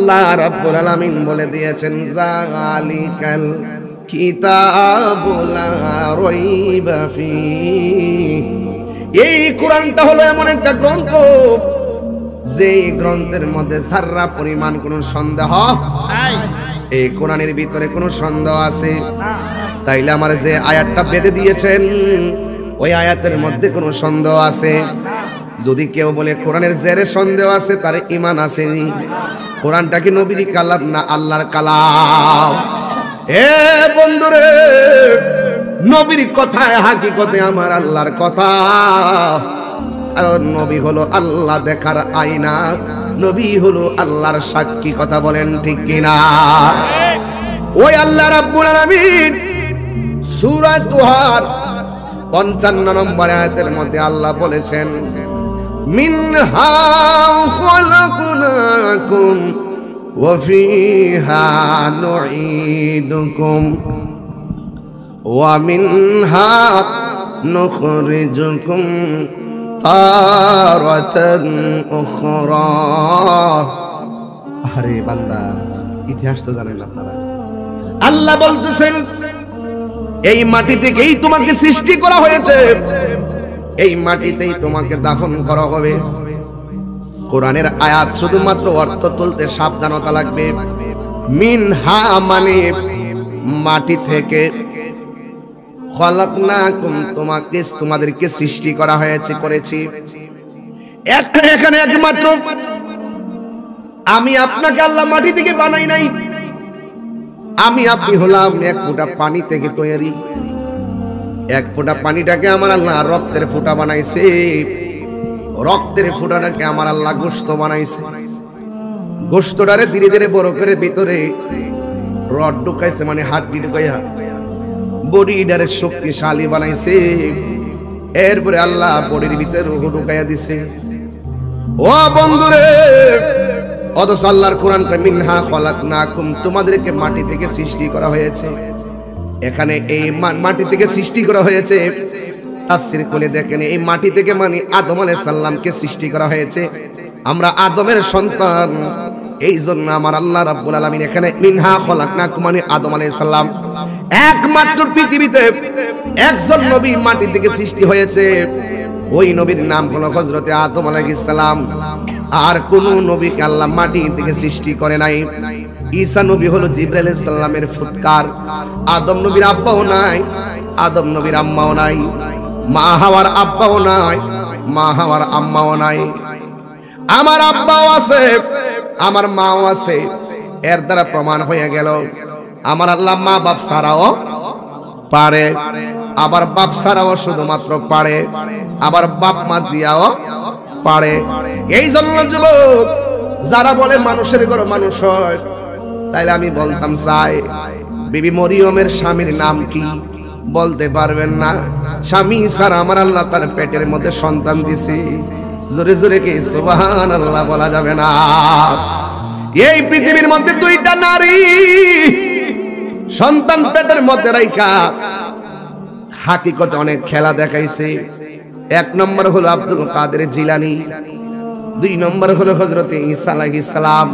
আল্লাহ রাব্বুল আলামিন বলে দিয়েছেন যালিকাল কিতাবু লা রাইবা ফীহি। এই কোরআনটা হলো এমন একটা গ্রন্থ যে গ্রন্থের মধ্যে যারা পরিমাণ কোনো সন্দেহ নাই। এই কোরআনের ভিতরে কোনো সন্দেহ আছে তাইলে আমার যে আয়াতটা বেঁধে দিয়েছেন ওই আয়াতের মধ্যে কোনো সন্দেহ আছে। যদি কেউ বলে কোরআনের জেরে সন্দেহ আছে তার ঈমান আসেনি। কোরআনটা কি নবীর কালাম না আল্লাহর কালাম? এ বন্ধুরে, নবীর কথায় হাকিকতে আমার আল্লাহর কথা। কারণ নবী হলো আল্লাহ দেখার আয়না, নবী হলো আল্লাহর সাক্ষী। কথা বলেন ঠিক কিনা? ওই আল্লাহ রাব্বুল আলামিন সূরা দুহার 55 নম্বর আয়াতের মধ্যে আল্লাহ বলেছেন মিনহা খালাকনাকুম ওয়া ফিহা নুঈদুকুম ওয়া মিনহা নুখরিজুকুম তারাতান উখরা। আরে বান্দা, ইতিহাস তো জানেন আপনারা। আল্লাহ বলতেছেন এই মাটি থেকেই তোমাকে সৃষ্টি করা হয়েছে, এই মাটিতেই তোমাকে দাফন করা হবে। কোরআনের আয়াত শুধুমাত্র অর্থ তুলতে সাবধানতা লাগবে। মিনহা মানে মাটি থেকে, খালাকনাকুম তোমাদেরকে সৃষ্টি করা হয়েছে, করেছি। এখানে একমাত্র আমি আপনাকে আল্লাহ মাটি থেকে বানাই নাই। আমি আপনি হলাম এক ফোঁটা পানি থেকে তৈরি। এক ফোঁটা পানিটাকে আমার আল্লাহ রক্তের ফোঁটা বানাইছে, রক্তের ফোঁটাটাকে আমার আল্লাহ গোশত বানাইছে। গোশতটারে ধীরে ধীরে বড় করে ভিতরে রড ঢুকাইছে, মানে হাড্ডি ঢুকাইয়া বডিটারে শক্তিশালী বানাইছে। এরপরে আল্লাহ বডির ভিতরে রূহ ঢুকাইয়া দিছে। ও বন্ধুরে, অথচ আল্লাহর কোরআন কয় মিনহা খালাকনাকুম, তোমাদেরকে মাটি থেকে সৃষ্টি করা হয়েছে। এখানে এই মাটি থেকে সৃষ্টি করা হয়েছে, তাফসীর খুলে দেখেন এই মাটি থেকে মানে আদম আলাইহিস সালামকে সৃষ্টি করা হয়েছে। আমরা আদমের সন্তান, এই জন্য আমার আল্লাহ রাব্বুল আলামিন এখানে মিনহা খালাকনাকুম মানে আদম আলাইহিস সালাম। একমাত্র পৃথিবীতে একজন নবী মাটি থেকে সৃষ্টি হয়েছে, ওই নবীর নাম হলো হযরতে আদম আলাইহিস সালাম। আর কোন নবীকে আল্লাহ মাটি থেকে সৃষ্টি করে নাই। ঈসা নবী হলো জিবরাইল আলাইহিস সালামের ফুৎকার। আদম নবীর আব্বাও নাই, আদম নবীর আম্মাও নাই, মা হাওয়ার আব্বাও নাই, মা হাওয়ার আম্মাও নাই। আমার আব্বাও আছে, আমার মাও আছে। এর দ্বারা প্রমাণ হয়ে গেল আমার আল্লাহ মা বাপ ছাড়াও পারে, আবার বাপ ছাড়াও শুধুমাত্র পারে, আবার বাপ মা দিয়াও পারে। এই জন্য যুবক যারা বলে মানুষের ঘর মানুষ হয়, তাইলে আমি বলতাম চাই বিবি মরিয়মের স্বামীর নাম কি? বলতে পারবেন না। স্বামী ছাড়া আমার আল্লাহ তার পেটের মধ্যে সন্তান দিছে। জোরে জোরে কি সুবহানাল্লাহ বলা যাবে না? এই পৃথিবীর মধ্যে দুইটা নারী সন্তান পেটের মধ্যে রাইখা হাকিকতে অনেক খেলা দেখাইছে। এক নম্বর হলো আব্দুল কাদের জিলানী, দুই নম্বর হলো হযরতে ঈসা আলাইহিস সালাম।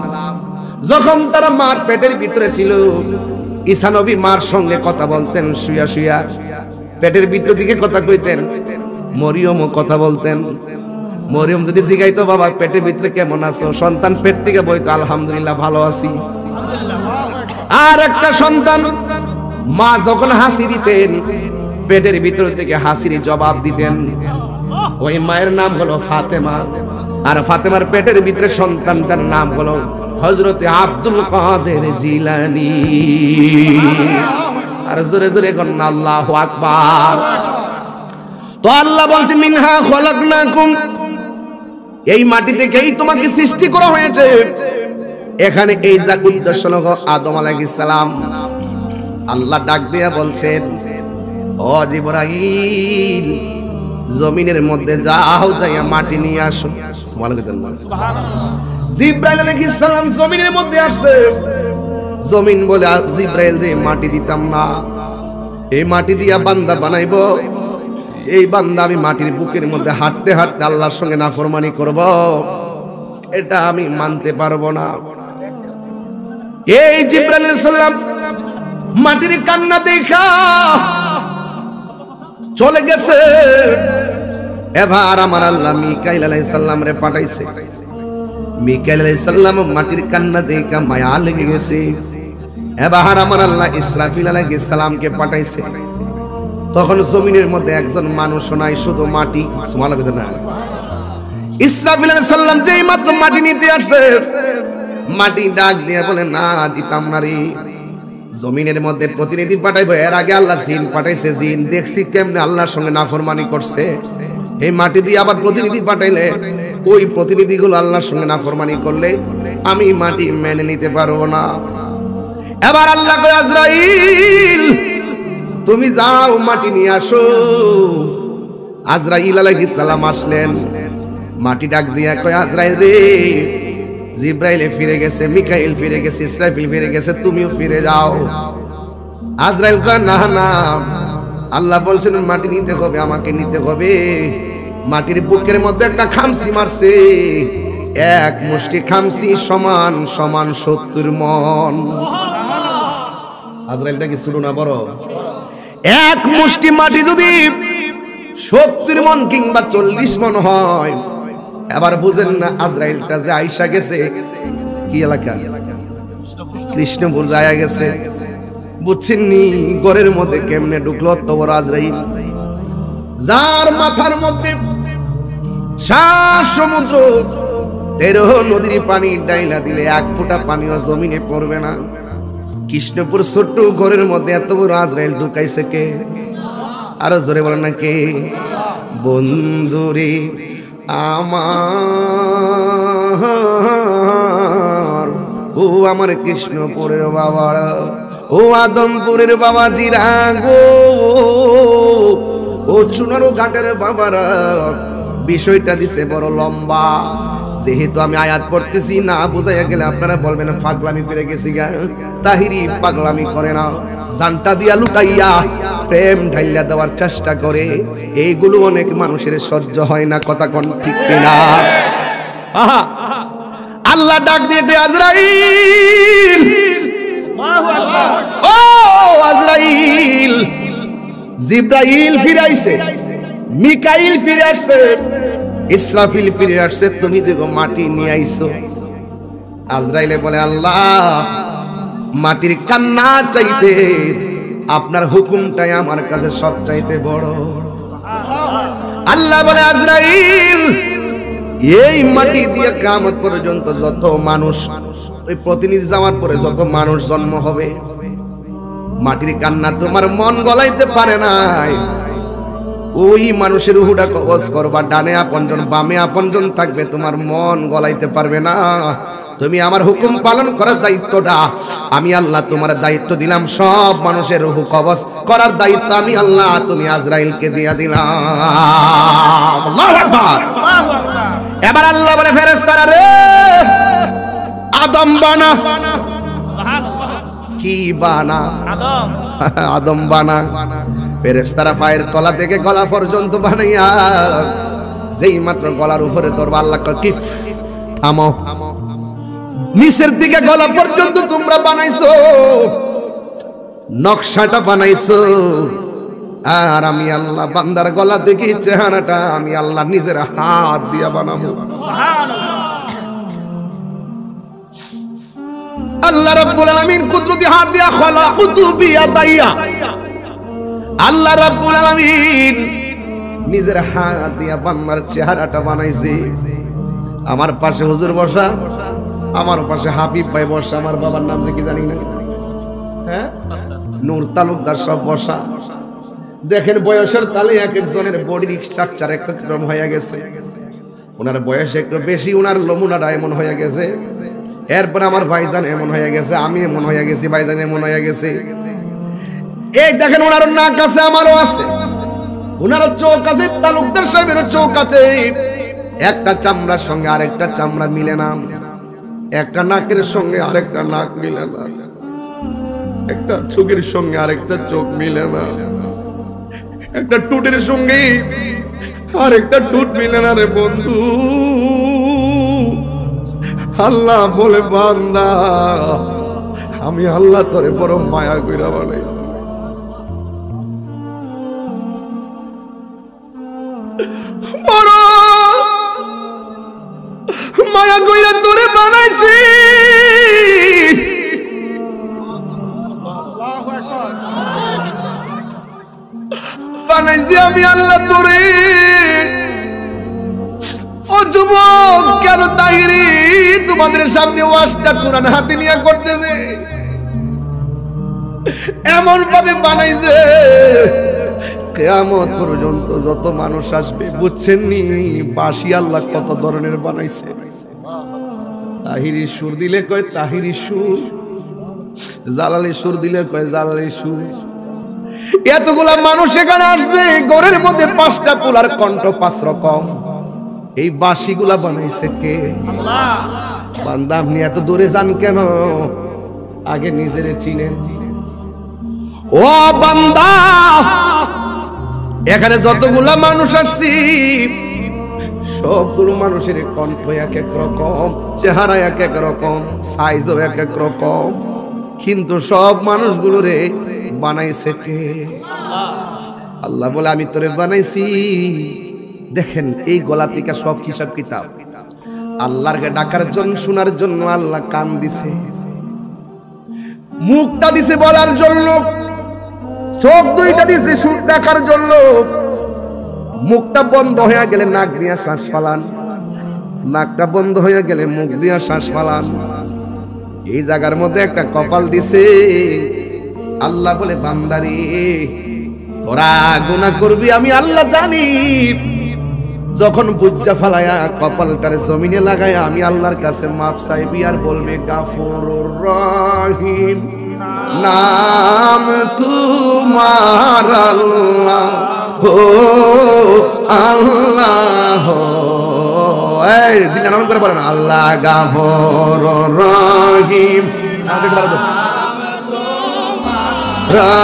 যখন তারা মার পেটের ভিতরে ছিল, ঈসা নবী মার সঙ্গে কথা বলতেন শুয়া শুয়া, পেটের ভিতর দিকে কথা কইতেন। মরিয়মও কথা বলতেন। মরিয়ম যদি জিগাইতো বাবা পেটের ভিতরে কেমন আছো, সন্তান পেট থেকে বইতো আলহামদুলিল্লাহ ভালো আছি। আর একটা সন্তান মা যখন হাসি দিতেন, পেটের ভিতর থেকে হাসির জবাব দিতেন। ওই মায়ের নাম হলো ফাতেমা। আর ফাতেমার পেটের ভিতরে সন্তানটার নাম হলো হযরতে আব্দুল কাদের জিলানী। আর জোরে জোরে কোন আল্লাহু আকবার। তো আল্লাহ বলছেন মিনহা খালাকনাকুম, এই মাটি থেকেই তোমাকে সৃষ্টি করা হয়েছে। এখানে এই যা উদ্দেশ্য হলো আদম আলাইহিস সালাম। আল্লাহ ডাক দিয়া বলছেন ও জিবরাইল, জমিনের মধ্যে যাও, যাইয়া মাটি নিয়ে আসো। জিবরাইল আলাইহিস সালাম জমিনের মধ্যে আসছে। জমিন বলে জিবরাইল রে মাটি দিতাম না, এই মাটি দিয়া বান্দা বানাইবো। এই বান্দা আমি মাটির বুকের মধ্যে হাঁটতে হাঁটতে আল্লাহর সঙ্গে নাফরমানি করব, এটা আমি মানতে পারবো না। এই জিবরাইল আলাইহিস সালাম মাটির কান্না দেখা চলে গেছে। এবার আমার আল্লাহ মিকাইল আলাইহিস সালাম রে পাঠাইছে। মিকাইল আলাইহিস সালাম মাটির কান্না দেখা মায়া লেগে গেছে। এবার আমার আল্লাহ ইসরাফিল আলাইহিস সালামকে পাঠাইছে। তখন জমিনের মধ্যে একজন মানুষ নাই, শুধু মাটি। সুবহানাল্লাহ। ইসরাফিল আলাইহিস সালাম যেই মাত্র মাটি নিতে আসছে, মাটি ডাক দিয়ে বলে না দিতাম না রে, জমিনের মধ্যে প্রতিনিধি পাঠাইবো। এর আগে আল্লাহ জিন পাঠাইছে, জিন দেখছি কেমনে আল্লাহর সঙ্গে নাফরমানি করছে। এই মাটি দিয়ে আবার প্রতিনিধি পাঠাইলে ওই প্রতিনিধিগুলো আল্লাহর সঙ্গে নাফরমানি করলে আমি মাটি মেনে নিতে পারবো না। এবার আল্লাহ কয় আজরাইল তুমি যাও মাটি নিয়ে আসো। আজরাইল আলাইহিস সালাম আসলেন। মাটি ডাক দিয়া কয় আজরাইল রে, জিব্রাইল ফিরে গেছে, মিকাইল ফিরে গেছে, ইসরাফিল ফিরে গেছে, তুমিও ফিরে যাও। আজরাইল কয় না না, আল্লাহ বলছেন মাটি নিতে হবে, আমাকে নিতে হবে। মাটির বুকের মধ্যে একটা খামসি মারছে, এক মুষ্টি খামসি সমান সমান 70 মণ। আজরাইলটা কি ছিল না বড়? এক মুষ্টি মাটি যদি 70 মণ কিংবা 40 মণ হয়, এবার বুঝেন না আজরাইলটা যে আইসা গেছে কি এলাকা? কৃষ্ণপুর যায় গেছে। বুঝছেন নি ঘরের মধ্যে কেমনে ঢুকলো অত বড় আজরাইল, যার মাথার মধ্যে 7 সমুদ্র 13 নদীর পানি ডাইলা দিলে 1 ফোঁটা পানিও জমিনে পড়বে না। কৃষ্ণপুর ছোট্ট ঘরের মধ্যে এত বড় আজরাইল ঢুকাইছে কে? আরো জোরে বলেন না কে? বন্ধুরে আমার, ও আমার কৃষ্ণপুরের বাবা, ও আদমপুরের বাবা জিরা গো, ও চুনারো ঘাটের বাবারা, বিষয়টা দিছে বড় লম্বা। যেহেতু আমি আয়াত পড়তেছি না বুঝাইয়া গেলে আপনারা বলবেন পাগলামি করে গেছি গা। তাহিরি পাগলামি করে না, জানটা দিয়া লুটাইয়া প্রেম ঢাইলা দেওয়ার চেষ্টা করে। এইগুলো অনেক মানুষের সহ্য হয় না, কথা কোন ঠিক কিনা? আল্লাহ ডাক দিয়ে কয় আজরাইল, ও আজরাইল। জিব্রাইল ফিরে আইছে, মিকাইল ফিরে আসছে, ইসরাফিল ফিরে আসছে, তুমি দেখো মাটি নিয়ে আইছো। আজরাইলে বলে আল্লাহ মাটির কান্না চাইতে আপনার হুকুমটাই আমার কাছে সব চাইতে বড়। আল্লাহ বলে আজরাইল এই মাটি দিয়ে কিয়ামত পর্যন্ত যত মানুষ, ওই প্রতিনিধি যাওয়ার পরে যত মানুষ জন্ম হবে, মাটির কান্না তোমার মন গলাইতে পারে নাই। ওই মানুষের রূহটা কবজ করবা, ডানে আপনজন বামে আপনজন থাকবে, তোমার মন গলাইতে পারবে না। তুমি আমার হুকুম পালন করার দায়িত্বটা আমি আল্লাহ তোমার দায়িত্ব দিলাম। সব মানুষের রূহ কবজ করার দায়িত্ব আমি আল্লাহ তুমি আজরাইলকে দিয়া দিলাম। আল্লাহু আকবার। এবার আল্লাহ বলে ফেরেশতারা রে আদম বানা। কি বানা? আদম বানা। ফেরেশতারা পায়ের তলা থেকে গলা পর্যন্ত বানাইয়া যেই মাত্র গলার উপরে ধরবা আল্লাহ কয় কিফ, থামো। নিচের দিকে গলা পর্যন্ত তোমরা বানাইছো, নকশাটা বানাইছো, আর আমি আল্লাহ বান্দার গলা থেকে চেহারাটা আমি আল্লাহ নিজের হাত দিয়া বানাবো। আল্লাহ রাব্বুল আলামিন কুদরতি হাত দিয়া খলাকুতু বিয়াদাইয়া, আল্লাহ রাব্বুল আলামিন নিজের হাত দিয়া বান্দার চেহারাটা বানাইছে। আমার পাশে হুজুর বসা, আমার পাশে হাবিব ভাই বসা, আমার বাবার নাম যে কি জানি না, হ্যাঁ নূর তালুকদার সব বসা। দেখেন বয়সের তালে এক একজনের বডি স্ট্রাকচার এক এক রকম হয়ে গেছে। ওনার বয়স একটু বেশি, ওনার নমুনাটা এমন হয়ে গেছে। এরপর আমার ভাইজান এমন হয়ে গেছে, আমি এমন হয়ে গেছি, ভাইজান এমন হয়ে গেছে। এই দেখেন ওনার নাক আছে, আমারও আছে, ওনার চোখ আছে, তালুকদার সাহেবের চোখ আছে। একটা চামড়ার সঙ্গে আরেকটা চামড়া মিলে না, একটা নাকের সঙ্গে আরেকটা নাক মিলে না, একটা চোখের সঙ্গে আরেকটা চোখ মিলে না, একটা টুটের সঙ্গে আরেকটা টুট মিলে না রে বন্ধু। আল্লাহ বলে বান্দা আমি আল্লাহ তোরে বড় মায়া কইরা বানাইছি। বড় মায়া কইরা তোরে বানাইছি। বানাইছি আমি আল্লাহ তোরে। ও যুবক, কেন তাহিরি তোমাদের সামনে ওয়াজটা কোরআন হাতে নিয়ে করতেছে? এমন ভাবে বানাইছে কিয়ামত পর্যন্ত যত মানুষ আসবে, বুঝছেন নি বাঁশি আল্লাহ কত ধরনের বানাইছে। তাহিরি সুর দিলে কয় তাহিরি সুর, জালালি সুর দিলে কয় জালালি সুর। এতগুলা মানুষ এখানে আসছে, ঘরের মধ্যে 5টা পোলার কণ্ঠ 5 রকম। এই বাঁশিগুলা বানাইছে কে? আল্লাহ। বান্দা আপনি এত দূরে যান কেন? আগে নিজেরে চিনেন। ও বান্দা, এখানে যতগুলা মানুষ আসছি সবগুলো মানুষের কণ্ঠ এক এক রকম, চেহারা এক এক রকম, সাইজও এক এক রকম, কিন্তু সব মানুষগুলোরে বানাইছে কে? আল্লাহ বলে আমি তোরে বানাইছি। দেখেন এই গলা থেকে সব হিসাব কিতাব। আল্লাহকে ডাকার জন্য, শোনার জন্য আল্লাহ কান দিছে, মুখটা দিছে বলার জন্য, চোখ 2টা দিছে সুখ দেখার জন্য। মুখটা বন্ধ হয়ে গেলে নাক দিয়া শ্বাস ফালান, নাকটা বন্ধ হয়ে গেলে মুখ দিয়া শ্বাস ফালান। এই জায়গার মধ্যে একটা কপাল দিছে। আল্লাহ বলে বান্দারে তোরা গুনাহ করবি আমি আল্লাহ জানি। যখন বুজ্জা ফালায়া কপালটারে জমিনে লাগায়া আমি আল্লাহর কাছে মাফ চাইবি আর বলবি গাফুরুর রহিম, নাম তোমার আল্লাহ হো আল্লাহ। এই দিন নাম করে বলেন আল্লাহ গাফুরুর রহিম,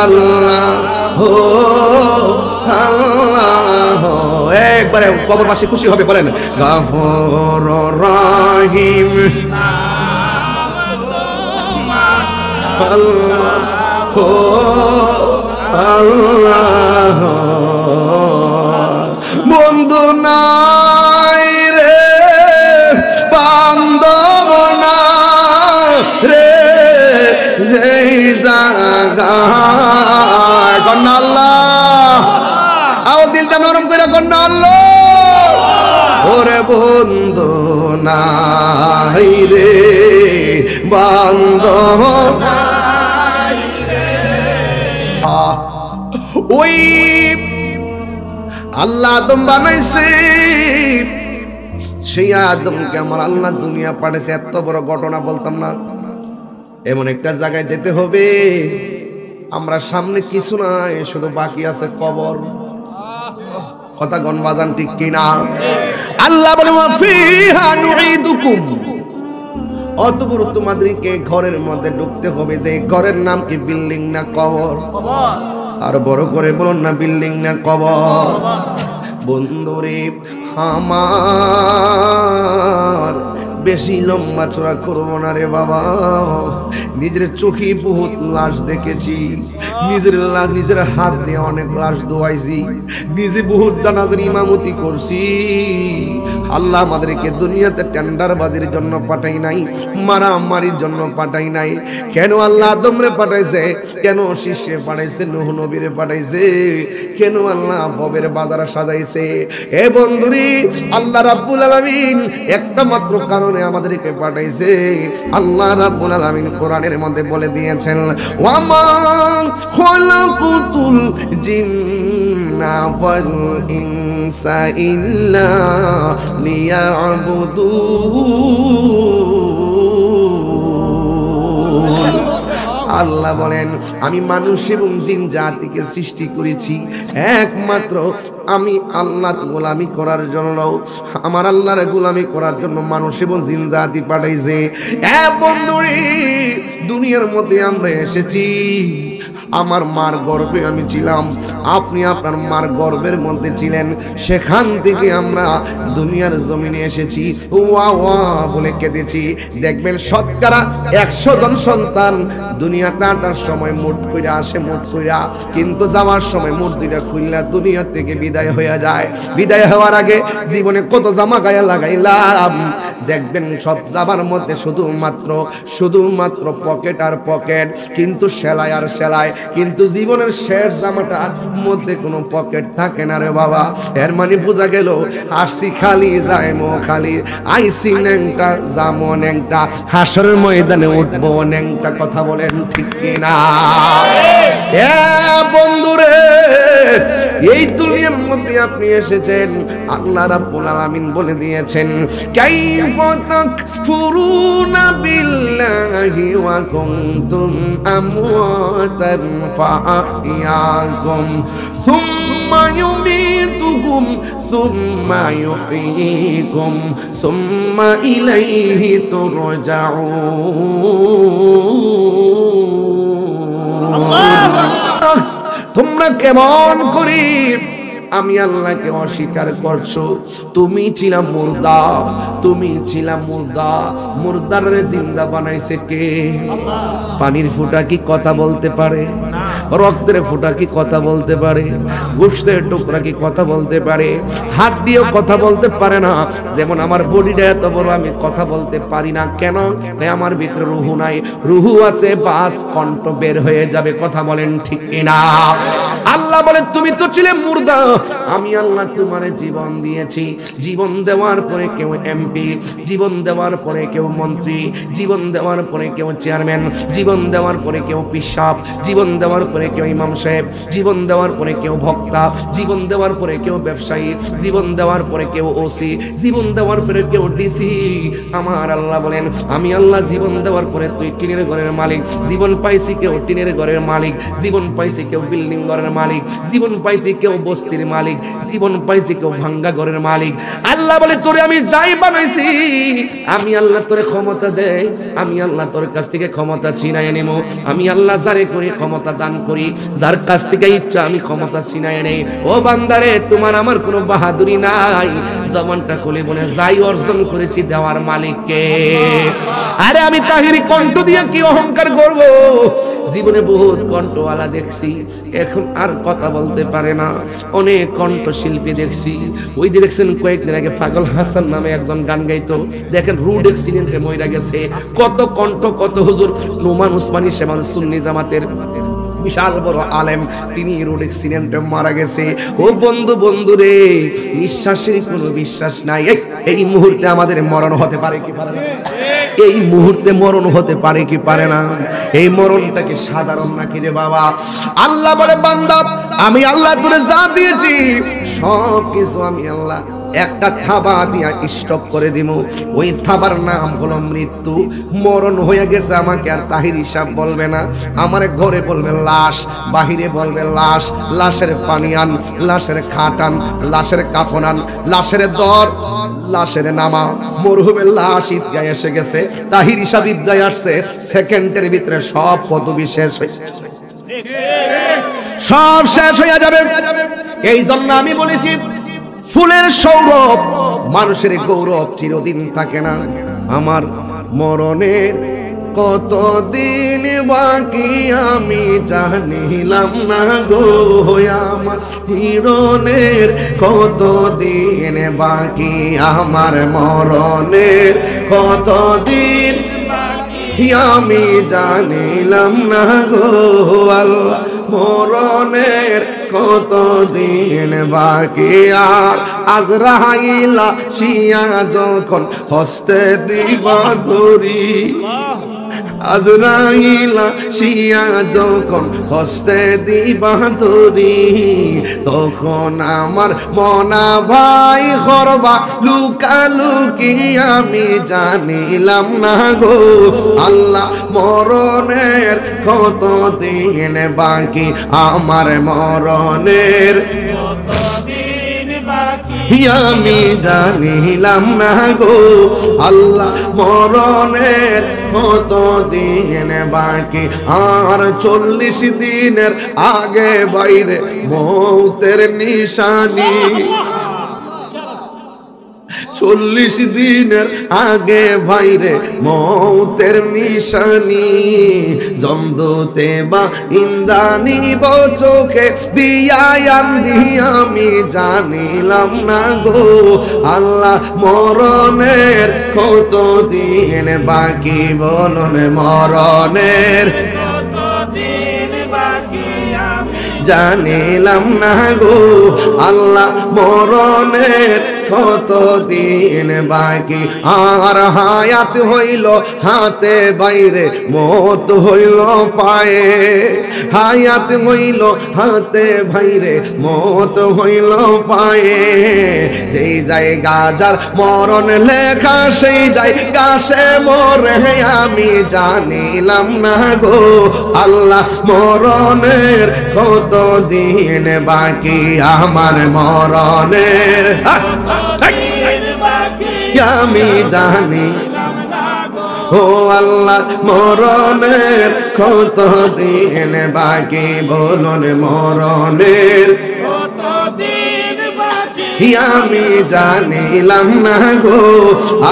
আল্লাহ হো আল্লাহ। একবারে কবরবাসী খুশি হবে, বলেন গাফুরুর রহিম আল্লাহ হো আল্লাহ। বন্ধু নাই রে, বান্ধব না রে, যেই জায়গা কন্যা আল্লাহ, আও দিলটা নরম করে কন্যা আল্লাহ। ওরে বন্ধু নাই রে, বান্ধব ওই আল্লাহ আদম বানাইছে, সেই আদমকে আমার আল্লাহ দুনিয়া পাঠাইছে। এত বড় ঘটনা বলতাম না। এমন একটা জায়গায় যেতে হবে, আমরা সামনে কিছু নাই, শুধু বাকি আছে কবর। কথা গণবাজান ঠিক কিনা? আল্লাহ বলে ফিহা নুঈদুকুম, অতঃপর তোমাদেরকে ঘরের মধ্যে ঢুকতে হবে। যে ঘরের নাম কি বিল্ডিং না কবর? আর বড় করে বলুন না, বিল্ডিং না কবর? বন্ধুরে আমার বেশি লম্বা চড়া করবো না রে বাবা। নিজের চোখে বহুত লাশ দেখেছি, নিজের হাত দিয়ে অনেক লাশ দোয়াইছি, নিজে বহুত জানাজার ইমামতি করছি। আল্লাহ আমাদেরকে দুনিয়াতে টেন্ডারবাজির জন্য পাঠাই নাই, মারামারির জন্য পাঠাই নাই। কেন আল্লাহ আদমরে পাঠাইছে? কেন শীষে পাঠাইছে? নূহ নবীরে পাঠাইছে? কেন আল্লাহ ববের বাজার সাজাইছে? এ বন্ধুরি, আল্লাহ রাব্বুল আলামিন একটা মাত্র কারণে আমাদেরকে পাঠাইছে। আল্লাহ রাব্বুল আলামিন কোরআনের মধ্যে বলে দিয়েছেন, ওয়ামা খালাকুতুল জিন্না ওয়াল ইনসা ইল্লা লিয়াবুদুন। আল্লাহ বলেন আমি মানুষ এবং জিন জাতিকে সৃষ্টি করেছি একমাত্র আমি আল্লাহর গোলামি করার জন্য। আমার আল্লাহর গোলামি করার জন্য মানুষ এবং জিন জাতি পাঠাইছে। এ বন্ধুরে, দুনিয়ার মধ্যে আমরা এসেছি আমার মার গর্ভে আমি ছিলাম, আপনি আপনার মার গর্ভের মধ্যে ছিলেন, সেখান থেকে আমরা দুনিয়ার জমিনে এসেছি, ওয়া ওয়া বলে কেঁদেছি। দেখবেন শতকরা 100 জন সন্তান দুনিয়াতে আসার সময় মুঠ কইরা আসে, মুঠ কইরা, কিন্তু যাওয়ার সময় মুঠ দুইটা খুললা দুনিয়া থেকে বিদায় হয়ে যায়। বিদায় হওয়ার আগে জীবনে কত জামা গায়ে লাগাইলাম, দেখবেন সব জামার মধ্যে শুধুমাত্র পকেট আর পকেট, কিন্তু সেলাই আর সেলাই, কিন্তু জীবনের শেষ জামাটার মধ্যে কোনো পকেট থাকে না রে বাবা। এর মানে বোঝা গেল আসছি খালি যাইমো খালি, আইসি ন্যাংটা যামো ন্যাংটা, হাসরের ময়দানে উঠবো ন্যাংটা। কথা বলেন ঠিক কিনা? এ বন্ধুরে, এই দুনিয়ার মধ্যে আপনি এসেছেন, আল্লাহ রাব্বুল আলামিন বলে দিয়েছেন, কাইফা তাকফুরুনা বিল্লাহি ওয়া কুনতুম আমওয়াতান ফাআহইয়াকুম সুম্মা ইউমীতুকুম সুম্মা ইউহয়ীকুম সুম্মা ইলাইহি তুরজাউন। তোমরা কেমন করি আমি আল্লাহকে অস্বীকার করছো? তুমি ছিলা মুর্দা, তুমি ছিলা মুর্দা, মুর্দারে জিন্দা বানাইছে কে? পানির ফুটা কি কথা বলতে পারে? রক্তের ফুটা কি কথা বলতে পারে? গোশতের টুকরা কি কথা বলতে পারে? হাত দিয়েও কথা বলতে পারে না। যেমন আমার বডিটা এত বড়, আমি কথা বলতে পারি না কেন? আমার ভিতরে রুহু নাই, রুহু আছে, বাস কণ্ঠ বের হয়ে যাবে। কথা বলেন ঠিক কিনা? আল্লাহ বলে তুমি তো ছিলে মুর্দা, আমি আল্লাহ তোমারে জীবন দিয়েছি। জীবন দেওয়ার পরে কেউ এমপি, জীবন দেওয়ার পরে কেউ মন্ত্রী, জীবন দেওয়ার পরে কেউ চেয়ারম্যান, জীবন দেওয়ার পরে কেউ পিসাব, জীবন দেওয়ার পরে কেউ ইমাম সাহেব, জীবন দেওয়ার পরে কেউ ভক্তা, জীবন দেওয়ার পরে কেউ ব্যবসায়ী, জীবন দেওয়ার পরে কেউ ওসি, জীবন দেওয়ার পরে কেউ ডিসি। আমার আল্লাহ বলেন আমি আল্লাহ জীবন দেওয়ার পরে তুই টিনের ঘরের মালিক, জীবন পাইছি কেউ টিনের ঘরের মালিক, জীবন পাইছি কেউ বিল্ডিং ঘরের মালিক, জীবন পাইছি কেউ বস্তির মালিক, জীবন পাইছি কেউ ভাঙ্গা ঘরের মালিক। আল্লাহ বলে তোরে আমি যাই বানাইছি, আমি আল্লাহ তোরে ক্ষমতা দেই, আমি আল্লাহ তোর কাছ থেকে ক্ষমতা ছিনায় নেব। আমি আল্লাহ যারে করি ক্ষমতা দান করি, যার কাছ থেকে ইচ্ছা আমি ক্ষমতা ছিনায় নেই। ও বান্দারে, তোমার আমার কোনো বাহাদুরি নাই, জবানটা খুলে বলে যাই অর্জন করেছি দেওয়ার মালিককে। আরে আমি তাহিরি কণ্ঠ দিয়ে কি অহংকার করব? জীবনে বহুত কণ্ঠওয়ালা দেখছি, এখন আর কথা বলতে পারে না। অনেক কণ্ঠশিল্পী দেখছি, ওই দেখছেন কয়েকদিন আগে পাগল হাসান নামে একজন গান গাইতো, দেখেন রোড অ্যাক্সিডেন্টে মইরা গেছে। কত কণ্ঠ, কত হুজুর। নোমান উসমানী সেমান সুন্নি জামাতের বিশাল বড় আলেম, তিনি রোড অ্যাক্সিডেন্টে মারা গেছে। ও বন্ধু রে, নিঃশ্বাসের কোনো বিশ্বাস নাই। এই মুহূর্তে আমাদের মরণ হতে পারে কি পারে না? এই মুহূর্তে মরণ হতে পারে কি পারে না? এই মরণটা কি সাধারণ নাকি রে বাবা? আল্লাহ বলে বান্দা আমি আল্লাহ তোরে যা দিয়েছি সব কিছু আমি আল্লাহ একটা থাবা দিয়া স্টপ করে দিব। ওই থাবার নাম হলো মৃত্যু। মরণ হয়ে গেছে, আমাকে আর তাহির হিসাব বলবে না, আমার ঘরে বলবে লাশ, বাহিরে বলবে লাশ। লাশের পানি আন, লাশের খাট আন, লাশের কাফন আন, লাশের দর, লাশের নামা। মরহুমের লাশ ঈদগায় এসে গেছে, তাহির হিসাব ঈদগায় আসছে, সেকেন্ডের ভিতরে সব পদবি শেষ হয়ে সব শেষ হয়ে যাবে। এই জন্য আমি বলেছি ফুলের সৌরভ, মানুষের গৌরব চিরদিন থাকে না। আমার মরণের কতদিন বাকি আমি জানিলাম না গো, আমার হিরণের কতদিন বাকি, আমার মরণের কতদিন আমি জানিলাম না গো আল্লাহ, মরণের কতদিন বাকি। আর আজরাইলা শিয়া যখন হস্তে দিবা ধরি, আজরাইলা শিয়া যখন হস্তে দিবা ধরি, তখন আমার মনা ভাই করবা লুকালুকি আমি জানিলাম না গো আল্লাহ, মরণের কতদিন বাকি, আমার মরণের কতদিন বাকি। আমি জানিলাম না গো আল্লাহ মরণের কত দিন বাকি, আর 40 দিনের আগে বাইরে মৌতের নিশানি। 40 দিনের আগে বাইরে মৌতের নিশানি, জমদূতে বা ইন্দানি চোখে বিয়ায়ান দিয়ে আমি জানিলাম না গো আল্লাহ মরণের কত দিন বাকি, বলুন মরণের জানিলাম না গো আল্লাহ মরণের কত দিন বাকি, আর হায়াত হইল হাতে বাইরে মত হইল পায়ে, হায়াত হইল হাতে বাইরে মত হইল পায়ে, যেই জায়গা যার মরণ লেখা সেই জায়গা সে মরে, আমি জানিলাম না গো আল্লাহ মরণের কত দিন বাকি, আমার মরণের আমি জানি ও আল্লাহ মরণের কত দিন বাকি, বলুন মরণের আমি জানিলাম না গো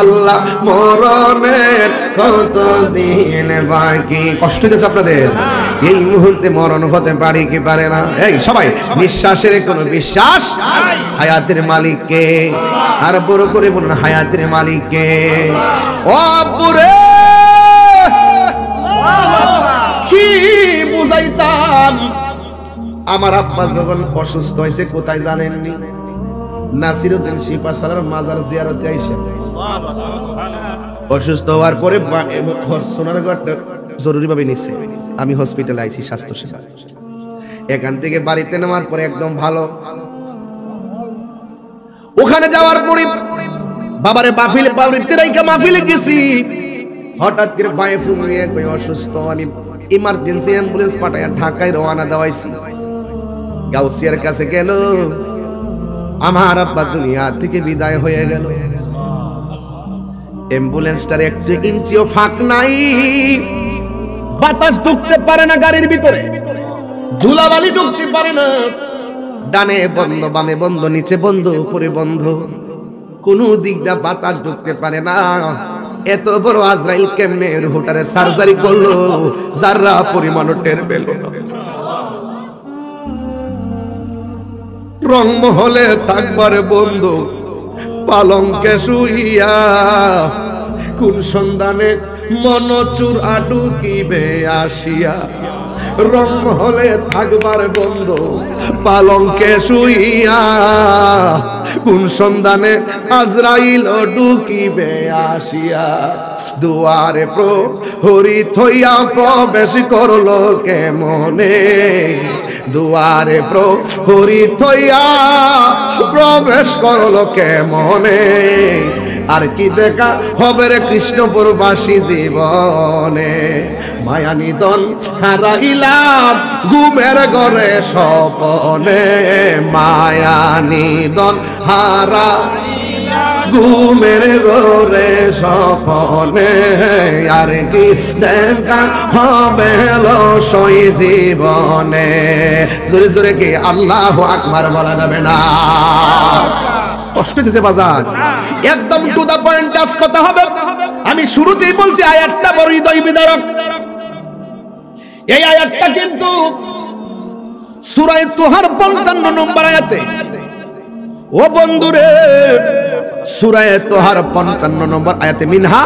আল্লাহ মরণের কত দিন বাকি। কষ্ট হচ্ছে আপনাদের? এই মুহূর্তে মরণ হতে পারে কি পারে না? এই সবাই নিঃশ্বাসের কোনো বিশ্বাস? হায়াতের মালিককে আর বড় করে বলুন হায়াতের মালিককে। ও আব্বুরে কি বুঝাইতাম, আমার আব্বা যখন অসুস্থ হয়েছে কোথায় জানেননি? নাসিরউদ্দিন শিপাশালার মাজার জিয়ারতে আইসা অসুস্থ হওয়ার পরে সোনারগড় জরুরি ভাবে নিছে, আমি হসপিটালে আইছি স্বাস্থ্য সেবা। এখান থেকে বাড়িতে নেওয়ার পরে একদম ভালো, ওখানে যাওয়ার পরে বাবারে মাহফিলে বাড়িতে রাইখা মাহফিলে গেছি, হঠাৎ করে পায়ে ফুল নিয়ে কই অসুস্থ, আমি ইমার্জেন্সি অ্যাম্বুলেন্স পাঠায় ঢাকায় রওনা দেওয়াইছি। গাউসিয়ার কাছে গেল, আমার আব্বা দুনিয়া থেকে বিদায় হয়ে গেল। অ্যাম্বুলেন্সটার 1 ইঞ্চিও ফাঁক নাই, বাতাস ঢুকতে পারে না গাড়ির ভিতরে, ধুলাবালি ঢুকতে পারে না, ডানে বন্ধ বামে বন্ধ নিচে বন্ধ উপরে বন্ধ, কোন দিক দিয়ে বাতাস ঢুকতে পারে না। এত বড় আজরাইল কেমনে রুহটারে সার্জারি করলো, যারা পরিমাণ টের পেল না। রংমহলে থাকবার বন্ধু পালঙ্কে শুইয়া, কোন সন্ধানে মনচুর আডুকিবে আসিয়া। রংমহলে থাকবার বন্ধু পালঙ্কে শুইয়া, কোন সন্ধানে আজরাইল ঢুকিবে আসিয়া। দুয়ারে প্রহরী থইয়া প্রবেশ করলো কেমনে, দুয়ারে প্রহরী থইয়া প্রবেশ করলো কেমনে। আর কি দেখা হবে রে কৃষ্ণপুরবাসী জীবনে, মায়া নিদন হারাইলাম ঘুমের ঘরে স্বপনে, মায়া নিদন হারা ঘুমের ঘরে স্বপনে। আর কি দেখা হবে লসই জীবনে, জোরে জোরে কি আল্লাহু আকবার বলা যাবে না? কষ্ট হচ্ছে বাজার, একদম টু দা পয়েন্ট টাচ কথা হবে। আমি শুরুতেই বলছি আয়াতটা বড় হৃদয় বিদারক। এই আয়াতটা কিন্তু সূরা তোহার 55 নম্বর আয়াতে। ও বন্ধুরে, সূরা তোহার 55 নম্বর আয়াতে মিনহা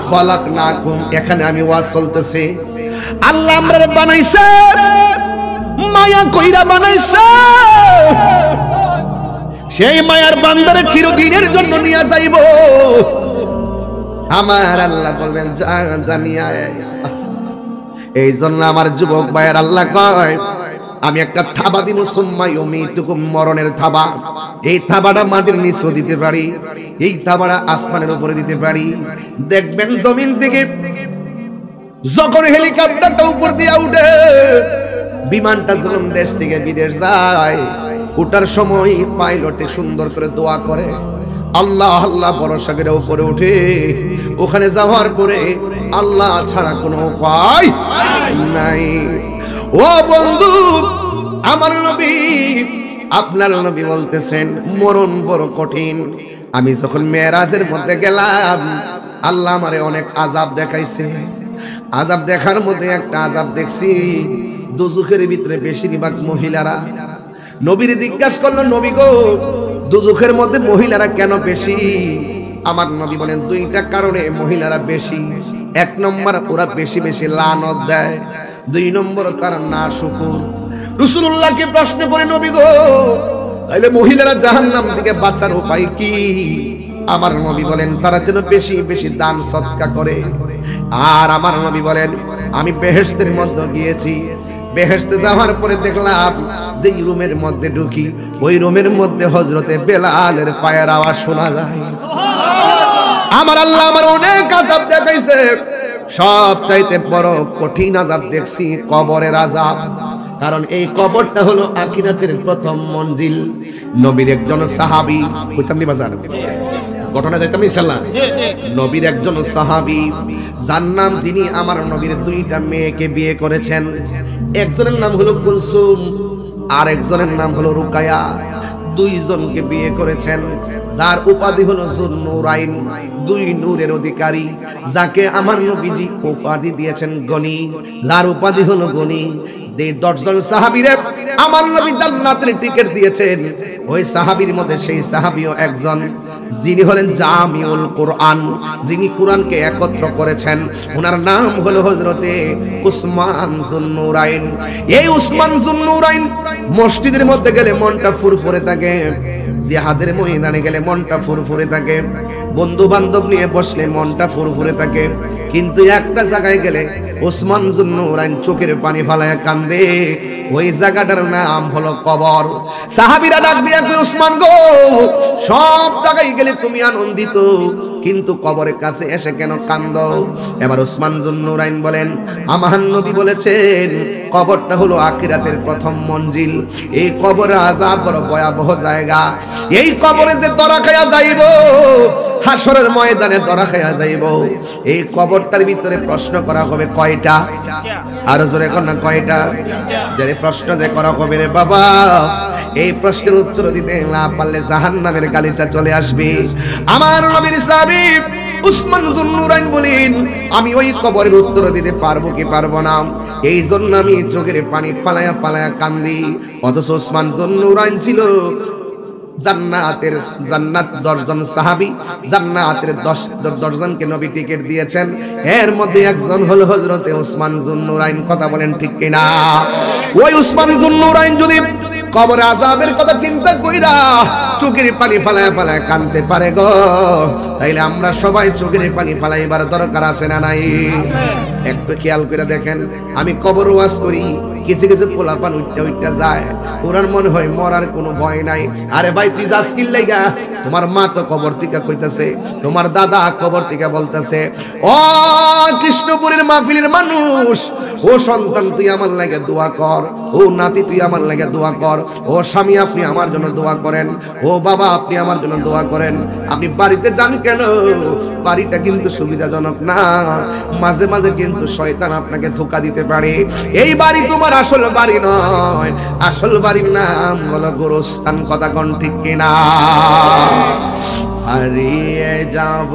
খলাকনাকুম, এখানে আমি ওয়াজ চলতেছে। আল্লাহ আমরারে বানাইছে, মায়া কইরা বানাইছে, সেই মায়ার বান্দারে চিরদিনের জন্য নিয়ে যাইব। আমার আল্লাহ বলবেন জানিয়া। এই জন্য আমার যুবক ভাইয়ের আল্লাহ কয় আমি একটা থাবা দিব, সুম্মা ইউমিতুকুম, মরণের থাবা। এই থাবাটা মাটির নিচেও দিতে পারি, এই থাবাটা আসমানের উপরে দিতে পারি। দেখবেন জমিন থেকে যখন হেলিকপ্টারটা উপর দিয়ে উঠে, বিমানটা যখন দেশ থেকে বিদেশ যায়, ওঠার সময় পাইলটে সুন্দর করে দোয়া করে, আল্লাহ আল্লাহ ভরসা করে উপরে উঠে। ওখানে যাওয়ার পরে আল্লাহ ছাড়া কোনো উপায় নাই। ও বন্ধু, আমার নবী, আপনার নবী বলতেছেন মরণ বড় কঠিন। আমি যখন মেরাজের মধ্যে গেলাম, আল্লাহ আমারে অনেক আযাব দেখাইছে। আযাব দেখার মধ্যে একটা আযাব দেখছি, দুজুখের ভিতরে বেশিরভাগ মহিলারা। নবীরে জিজ্ঞাসা করলো, নবী গো, দুজুখের মধ্যে মহিলারা কেন বেশি? আমার নবী বলেন দুইটা কারণে মহিলারা বেশি। এক নম্বর, ওরা বেশি বেশি লানত দেয়। দুই নম্বর কারণ নাশুকুর। রাসূলুল্লাহকে প্রশ্ন করে, নবী গো, তাহলে মহিলারা জাহান্নাম থেকে বাঁচার উপায় কি? আমার নবী বলেন তারা যেন বেশি বেশি দান সদকা করে। আর আমার নবী বলেন আমি বেহেশতের মধ্যে গিয়েছি, বেহেশতে যাওয়ার পরে দেখলাম যে রুমের মধ্যে ঢুকি, ওই রুমের মধ্যে হযরতে বেলালের পায়ের আওয়াজ শোনা যায়। আমার আল্লাহ আমার অনেক আযাব দেখাইছে, সব চাইতে বড় কঠিন আযাব দেখছি কবরের আযাব। কারণ এই কবরটা হলো আখিরাতের প্রথম মঞ্জিল। নবীর একজন সাহাবী, কইতাম নি বাজার ঘটনা যাইতাম ইনশাআল্লাহ। নবীর একজন সাহাবী, যার নাম, যিনি আমার নবীর দুইটা মেয়েকে বিয়ে করেছেন। একজনের নাম হলো কুলসুম, আর একজনের নাম হলো রুকায়া। দুইজনকে বিয়ে করেছেন, যার উপাধি হলো যুন্নুরাইন, দুই নূরের অধিকারী, যাকে আমার নবীজি উপাধি দিয়েছেন গনি, যার উপাধি হলো গনি। যে 10 জন সাহাবীরে আমার নবী জান্নাতের টিকিট দিয়েছেন, ওই সাহাবীর মধ্যে সেই সাহাবীও একজন, যিনি হলেন জামিউল কুরআন, যিনি কুরআনকে একত্র করেছেন। ওনার নাম হলো হযরতে উসমান যুন্নুরাইন। এই উসমান যুন্নুরাইন মসজিদের মধ্যে গেলে মনটা ফুরফুরে থাকে, জিহাদের ময়দানে গেলে মনটা ফুরফুরে থাকে, বন্ধু বান্ধব নিয়ে বসলে মনটা ফুরফুরে থাকে। কিন্তু একটা জায়গায় গেলে উসমান যুন্নুরাইন চোখের পানি ফালায় কান্দে। ওই জায়গাটার নাম হলো কবর। সাহাবীরা ডাক দিয়া কই, উসমান গো, সব জায়গায় গেলে তুমি আনন্দিত, কিন্তু কবরের কাছে এসে কেন কান্দো? এবার উসমান যুন্নুরাইন বলেন, আমার নবী বলেছেন কবরটা হলো আখিরাতের প্রথম মঞ্জিল। এই কবরের আযাব বড় ভয়াবহ জায়গা। এই কবরে যে ধরা খায়া যাইব, হাসরের ময়দানে ধরা খায়া যাইব। এই কবরটার ভিতরে প্রশ্ন করা হবে কয়টা? আরো জোরে কোন না কয়টা? যে প্রশ্ন যে করা হবে রে বাবা, এই প্রশ্নের উত্তর দিতে না পারলে জাহান্নামের গালিটা চলে আসবে। আমার নবীর সাহাবী উসমান যুন্নুরাইন বলেন, আমি ওই কবরের উত্তর দিতে পারবো কি পারবো না, এই জন্য আমি চোখের পানি ফালায়া ফালায়া কান্দি। অথচ উসমান যুন্নুরাইন ছিল জান্নাত 10 জন সাহাবী, জান্নাতের 10 জনকে নবী টিকিট দিয়েছেন। এর মধ্যে একজন হলো হযরতে উসমান যুন্নুরাইন। কথা বলেন ঠিক কিনা? ওই উসমান যুন্নুরাইন যদি কবর আযাবের কথা চিন্তা কইরা চোখের পানি ফালায়া ফালায়া কাঁদতে পারে গো, তাইলে আমরা সবাই চোখের পানি ফালাইবার দরকার আছে না নাই? একটু খেয়াল করে দেখেন, আমি কবর ওয়াজ করি, কিছু কিছু পোলাপান উঠতে যায়, ওরার মনে হয় মরার কোনো ভয় নাই। আরে ভাই, তুই যাস কি লাইগা? তোমার মা তো কবর থেকে কইতাছে, তোমার দাদা কবর থেকে বলতেছে, ও কৃষ্ণপুরের মাহফিলের মানুষ, ও সন্তান তুই আমার লাগে দোয়া কর, ও নাতি তুই আমার লাগে দোয়া কর, ও স্বামী আপনি আমার জন্য দোয়া করেন, ও বাবা আপনি আমার জন্য দোয়া করেন। আপনি বাড়িতে যান কেন? বাড়িটা কিন্তু সুবিধাজনক না, মাঝে মাঝে কিন্তু শয়তান আপনাকে ধোঁকা দিতে পারে। এই বাড়ি তোমার আসল বাড়ি নয়, আসল বাড়ির নাম হলো গোরস্থান। কথা কোন ঠিক কিনা? হারিয়ে যাব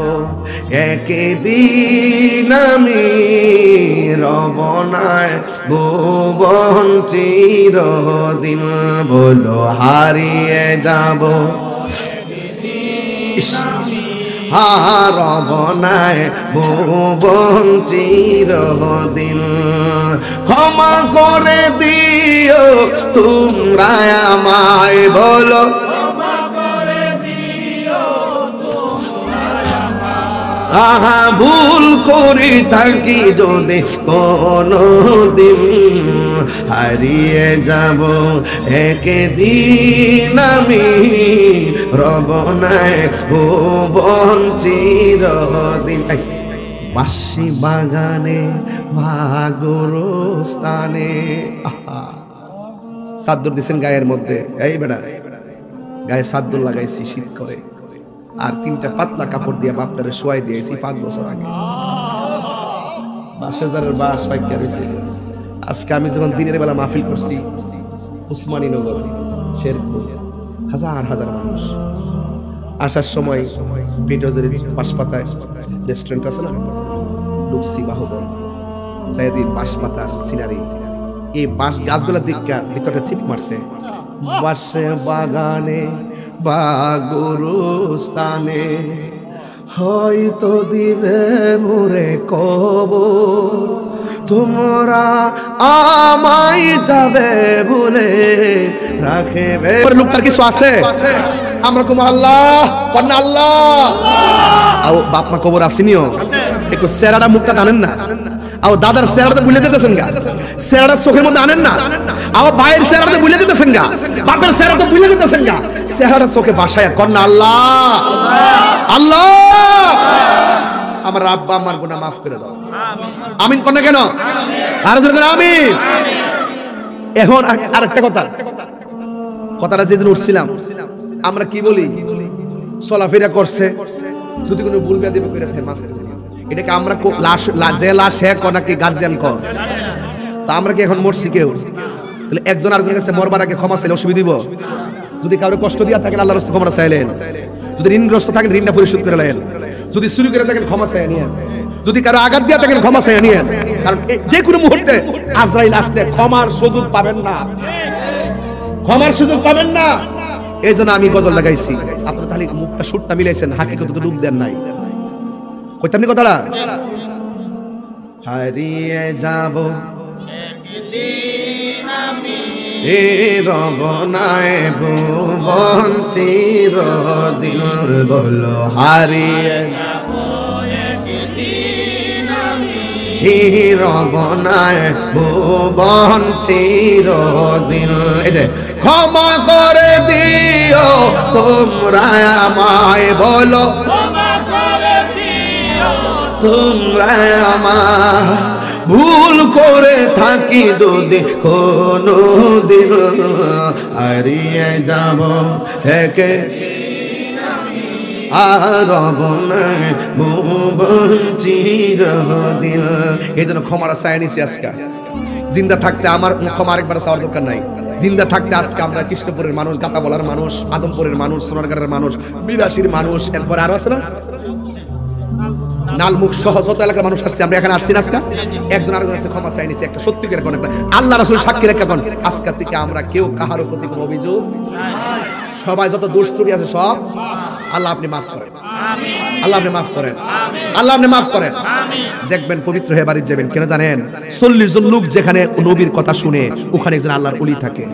একদিন আমি, রবনায় ভুবন চিরদিন। বলো হারিয়ে যাব রবনায় ভুবন চিরদিন। ক্ষমা করে দিও তোমরা আমায়, বলো আহা ভুল করি থাকি যদি কোনো দিন, হারিয়ে যাব একদিন আমি, রবনায় ভুবন চিরদিন। বাঁশি বাগানে বা গোরস্থানে, চাদর দিছেন গায়ের মধ্যে, এই বেটা গায়ে চাদর লাগাইছি শীত করে, আর 3টা পাতলা কাপড় দিয়ে বাপটারে শোয়াই দিয়েছি 5 বছর আগে। বাসাজারের বাস পাইকা রয়েছে। আজকে আমি যখন দিনের বেলা মাহফিল করছি উসমানীনগর, শেরপুর, হাজার হাজার মানুষ। আসার সময় পিটোজের পাশপাতায় রেস্টুরেন্ট আছে না, ঢুকছি বাহুবল, সাইদির পাশপাতার সিনারি, এই বাঁশ গাছগুলা দিকটা ভিতরে চিপ মারছে। বাসে বাগানে বা গরুস্থানে হয়তো দিবে মোরে কবর, তোমরা আমায় যাবে বলে রাখবে। লোকটার কিছু আছে, আমরা কোন আল্লাহ কন্যা আল্লাহ আও বাপ মা কবর আসিনিও, একটু চেহারাটা মুখটা জানেন না, আও দাদার চেহারাটা ভুলে যেতেছেন গা, চেহারাটা চোখের মধ্যে আনেন না, আও ভাইয়ের চেহারাটা ভুলে যেতেছেন গা, বাপের চেহারাটা ভুলে যেতেছেন গা, চেহারাটা চোখে বাসায় কন্যা আল্লাহ আল্লাহ। আমার আব্বা আমার গুনাহ মাফ করে দাও, আমিন কন্যা কেন আর জোরে করে আমিন। এখন আরেকটা কথাটা যে উঠছিলাম, আমরা কি বলি চলাফেরা করছে, যদি কোনো ভুল বেয়াদবি করে থাকে মাফ করে দিবেন। এটাকে আমরা যে লাশ হে ক নাকি গার্জিয়ান ক, তা আমরা কি এখন মরছি কেউ? তাহলে একজন আরেকজনের কাছে মরবার আগে ক্ষমা চাইলে অসুবিধা দিব? যদি কারো কষ্ট দিয়া থাকেন আল্লাহর রাস্তায় ক্ষমা চাইলেন, যদি ঋণগ্রস্ত থাকেন ঋণটা পরিশোধ করে নেন, যদি চুরি করে থাকেন ক্ষমা চাই নিয়ে, যদি কারো আঘাত দিয়া থাকেন ক্ষমা চাই নিয়ে, কারণ যে কোনো মুহূর্তে আজরাইল আসলে ক্ষমার সুযোগ পাবেন না, ক্ষমার সুযোগ পাবেন না। এই জন্য আমি গজল লাগাইছি। আপনার তাহলে মুখটা সুরটা মিলাইছেন, হাকিকত তো ডুব দেন নাই। কইতাম নি কথাটা, হারিয়ে যাব একদিন আমি এ রবনায় ভুবন চিরদিন, বলো হারিয়ে যাব একদিন আমি এ রবনায় ভুবন চিরদিন। এই যে ক্ষমা করে দিও তোমরা আমায়, বলো তোমরা আমার ভুল করে থাকি যদি কোনো দিন, হারিয়ে যাব হেকে আর চিরদিন। এই জন্য ক্ষমার চাই নিছি আজকে। জিন্দা থাকতে আমার ক্ষমা আরেকবার চাওয়ার দরকার নাই। জিন্দা থাকতে আজকে আমরা কৃষ্ণপুরের মানুষ, গাতাবলার মানুষ, আদমপুরের মানুষ, সোনারগাঁয়ের মানুষ, বিরাশির মানুষ, এরপরে আরো আছে না নালমুখ সহ যত এলাকার মানুষ আসছে, আমরা এখানে আসছি না আজকে, একজন আরেকজন আছে ক্ষমা চাই নিছি। একটা সত্যিকার কোন একটা আল্লাহ রাসূল সাক্ষী রেখে কোন আজকে থেকে আমরা কেউ কাহার প্রতি কোনো অভিযোগ, সবাই যত দোষ ত্রুটি আছে সব আল্লাহ আপনি মাফ করেন, আল্লাহ আপনি মাফ করেন, আল্লাহ আপনি মাফ করেন। দেখবেন পবিত্র হয়ে বাড়ি যাবেন, কেন জানেন 40 জন লোক যেখানে নবীর কথা শুনে ওখানে একজন আল্লাহর ওলি থাকে,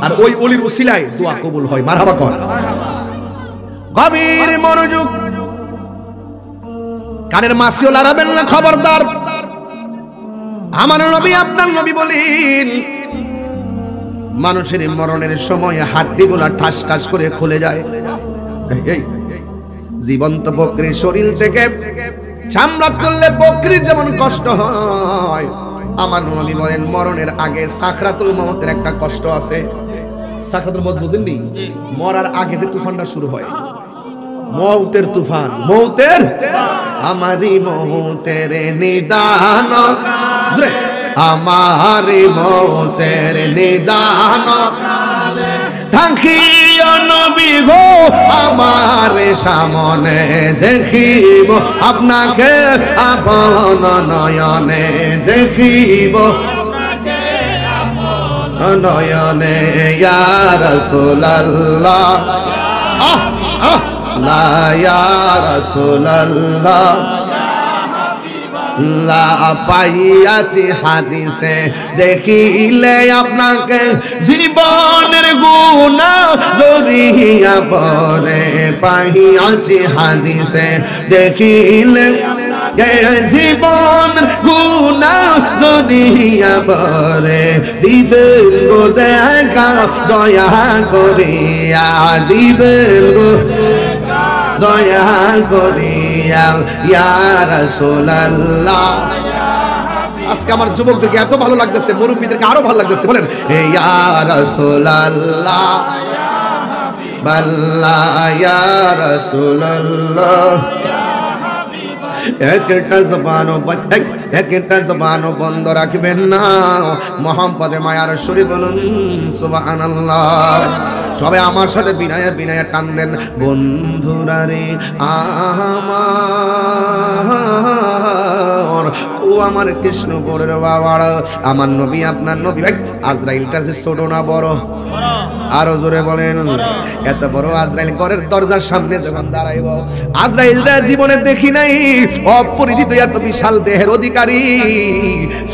আর ওই ওলির উসিলায় দোয়া কবুল হয়। মারহাবা কর। গভীর মনোযোগ, কানের মাসিও লড়াবেন না, খবরদার। আমার নবী আপনার নবী বলেন মানুষের মরণের সময় হাড্ডিগুলা ঠাস ঠাস করে খুলে যায়। জীবন্ত বকরির শরীর থেকে চামড়া তুললে বকরির যেমন কষ্ট হয়, আমার নবী বলেন মরণের আগে সাকরাতুল মউতের একটা কষ্ট আছে। সাকরাতুল মউত বুঝেননি? মরার আগে যে তুফানটা শুরু হয়, মউতের তুফান, মউতের আমারি মউতের নিদান, আমারি মউতের নিদান, থাকিও নবী গো আমার সামনে, দেখিব আপনাকে আপন নয়নে, দেখিব নয়নে ইয়া রাসূলুল্লাহ, লা ইয়া রাসূলুল্লাহ, লা পাইয়াছি হাদিসে দেখিলে আপনাকে জীবনের গুনাহ জড়িয়া পড়ে, পাইয়াছি হাদিসে দেখিলে জীবন গুনাহ জড়িয়া পড়ে, দিবেন গো দেখা দয়া করিয়া, দিবেন গো দয়া করিয়া ইয়া রাসূলুল্লাহ, আজকে আমার যুবকদেরকে এত ভালো লাগতেছে, মুরব্বীদেরকে আরো ভালো লাগতেছে। বলেন ইয়া রাসূলুল্লাহ বাল্লা ইয়া রাসূলুল্লাহ। একটা জবানও বন্ধ রাখবেন না। মোহাম্মদে মায়ার শরী বলুন সুবহানাল্লাহ। সবাই আমার সাথে বিনায়া বিনায়া টান দেন। বন্ধুরা রে আমার, ও আমার কৃষ্ণপুরের বাবার, আমার নবী আপনার নবী। ভাই আজরাইলটা যে ছোট না বড়? আরো জোরে বলেন। এত বড় আজরাইল ঘরের দরজার সামনে যখন দাঁড়াইব, আজরাইলটা জীবনে দেখি নাই, অপরিচিত এত বিশাল দেহের অধিকারী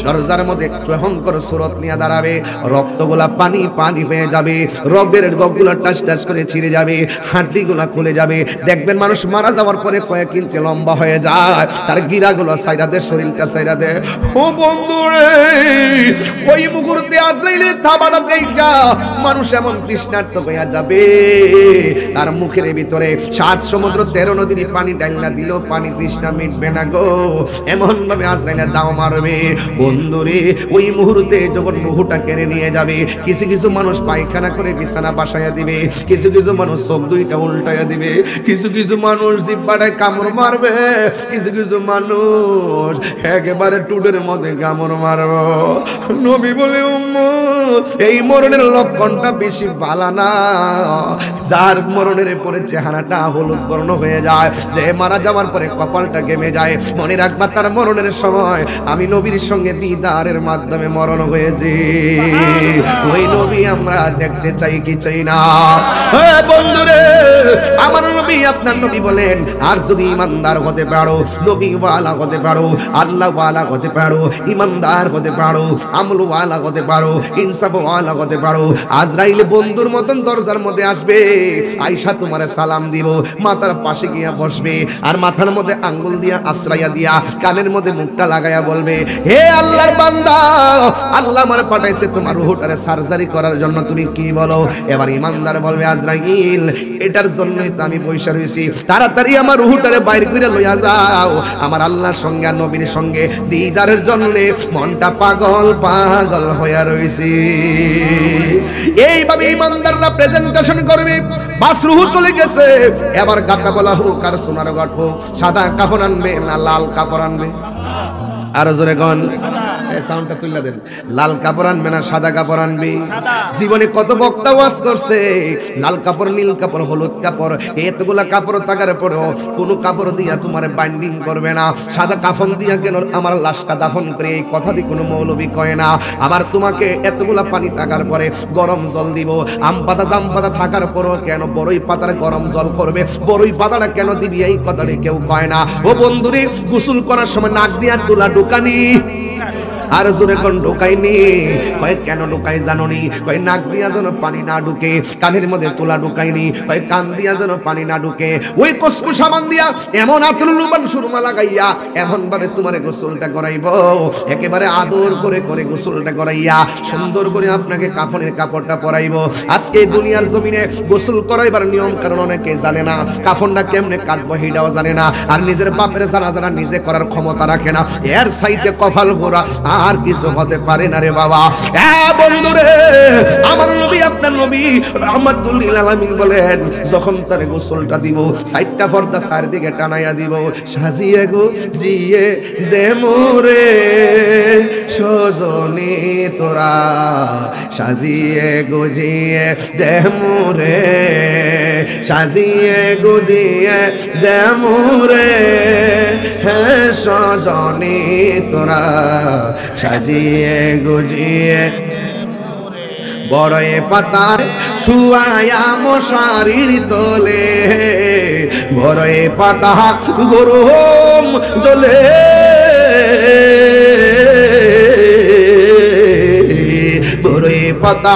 দরজার মধ্যে ভয়ঙ্কর সুরত নিয়ে দাঁড়াবে। রক্তগুলা পানি পানি হয়ে যাবে, রগের রগগুলা টাস টাস করে ছিঁড়ে যাবে, হাড্ডিগুলা খুলে যাবে। দেখবেন মানুষ মারা যাওয়ার পরে কয়েক ইঞ্চি লম্বা হয়ে যায়, তার গিরাগুলো সাইরা দে, শরীরটা সাইরা দে। ও বন্ধুরে, ওই মুহূর্তে আজরাইলের থাবাটা দেখা মানুষ এমন তৃষ্ণার্ত হয়ে যাবে, তার মুখের ভিতরে 7 সমুদ্র 13 নদীর পানি ডাইলা দিলেও পানি তৃষ্ণা মিটবে না গো, এমন ভাবে আজরাইলের দাও মারবে। বন্ধুরে, ওই মুহূর্তে যখন রূহটা কেড়ে নিয়ে যাবে, কিছু কিছু মানুষ পায়খানা করে বিছানা বাসায়া দিবে, কিছু কিছু মানুষ চোখ দুইটা উল্টাইয়া দিবে, কিছু কিছু মানুষ জিহ্বাটায় কামড় মারবে, কিছু কিছু মানুষ একেবারে টুডের মধ্যে কামড় মারব। নবী বলে উম্মত, এই মরণের লক্ষণটা বেশি ভালো না। যার মরণের পরে চেহারাটা হলুদ বর্ণ হয়ে যায়, যে মারা যাওয়ার পরে কপালটা ঘেমে যায়, মনে রাখবা তার মরণের সময় আমি নবীর সঙ্গে দিদারের মাধ্যমে মরণ হয়েছে। ওই নবী আমরা দেখতে চাই কি চাই না? বন্ধুরে, আমার নবী আপনার নবী বলেন, আর যদি ইমানদার হতে পারো, নবী ওয়ালা হতে পারো, আল্লাহ ওয়ালা হতে পারো, ইমানদার হতে পারো, আমল ওয়ালা হতে পারো, ইনসাফ ওয়ালা হতে পারো, আজরাইল বন্ধুর মতন দরজার মধ্যে আসবে, আয়েশা তোমারে সালাম দিব, মাথার পাশে গিয়া বসবে, আর মাথার মধ্যে আঙ্গুল দিয়া আশ্রয়া দিয়া কানের মধ্যে মুখটা লাগাইয়া বলবে, হে আল্লাহর বান্দা, আল্লাহ আমার পাঠাইছে তোমার রূহটারে সার্জারি করার জন্য, তুমি কি বলো? এবার ইমানদার বলবে, আজরাইল এটার জন্যই তো আমি বৈশা রয়েছি, তাড়াতাড়ি আমার রূহটারে বাইরে করে লইয়া যাও, আমার আল্লাহর সঙ্গে আর নবীর সঙ্গে দিদারের জন্য মনটা পাগল পাগল হইয়া রয়েছে। এইভাবে ইমানদাররা প্রেজেন্টেশন করবে। বাস রূহ চলে গেছে, এবার গাতা বলা হোক আর সোনার গঠ হোক, সাদা কাপড় আনবে না লাল কাপড় আনবে? আরো জোরে গন, সাউন্ডটা তুলে দেন। লাল কাপড় আনবে না সাদা কাপড় আনবে? জীবনে কত বক্তা ওয়াজ করছে, লাল কাপড়, নীল কাপড়, হলুদ কাপড়, এতগুলা কাপড় থাকার পরেও কোনো কাপড় দিয়া তোমার বাইন্ডিং করবে না, সাদা কাফন দিয়া কেন আমার লাশটা দাফন করে, এই কথা দিয়ে কোনো মৌলবী কয় না। আবার তোমাকে এতগুলা পানি থাকার পরে গরম জল দিব, আম পাতা জাম পাতা থাকার পরেও কেন বড়ই পাতার গরম জল করবে, বড়ই পাতাটা কেন দিবি, এই কথাটা কেউ কয় না। ও বন্ধুরে, গোসল করার সময় নাক দিয়া তুলা ঢুকানি, আর জোরে কোন ঢুকাইনি? কয় কেন ঢুকাই জানোনি? কয় নাক দিয়া যেন পানি না ঢুকে, কানের মধ্যে তোলা ঢুকাইনি, কয় কান দিয়া যেন পানি না ঢুকে, ওই কসকু সামান দিয়া এমন আতরুলুবান সুরমা লাগাইয়া এমন ভাবে তোমারে গোসলটা করাইব, একেবারে আদর করে করে গোসলটা করাইয়া সুন্দর করে আপনাকে কাফনের কাপড়টা পরাইব। আজকে দুনিয়ার জমিনে গোসল করাইবার নিয়ম কারণ অনেকে জানে না, কাফনটা কেমনে কাটবো সেটাও জানে না, আর নিজের বাপের জানাজানা নিজে করার ক্ষমতা রাখে না, এর সাইতে কপাল ভরা আর কিছু হতে পারে না রে বাবা। বন্ধুরে, আমার নবী আপনার নবী রাহমাতুল লিল আলামিন বলেন, যখন তারে গোসলটা দিব, সাইডটা পর্দা চারদিকে টানাইয়া দিব, সাজিয়ে গো জিয়ে দে মোরে সজনে তোরা, সাজিয়ে গুজিয়ে দে মোরে, সাজিয়ে গুজিয়ে দে মোরে, হ্যাঁ সজনে তোরা, সাজিয়ে গুজিয়ে বড়ই পাতার শুয়ায়া মশারির তোলে, বড়ই পাতা গরম জলে, বড়ই পাতা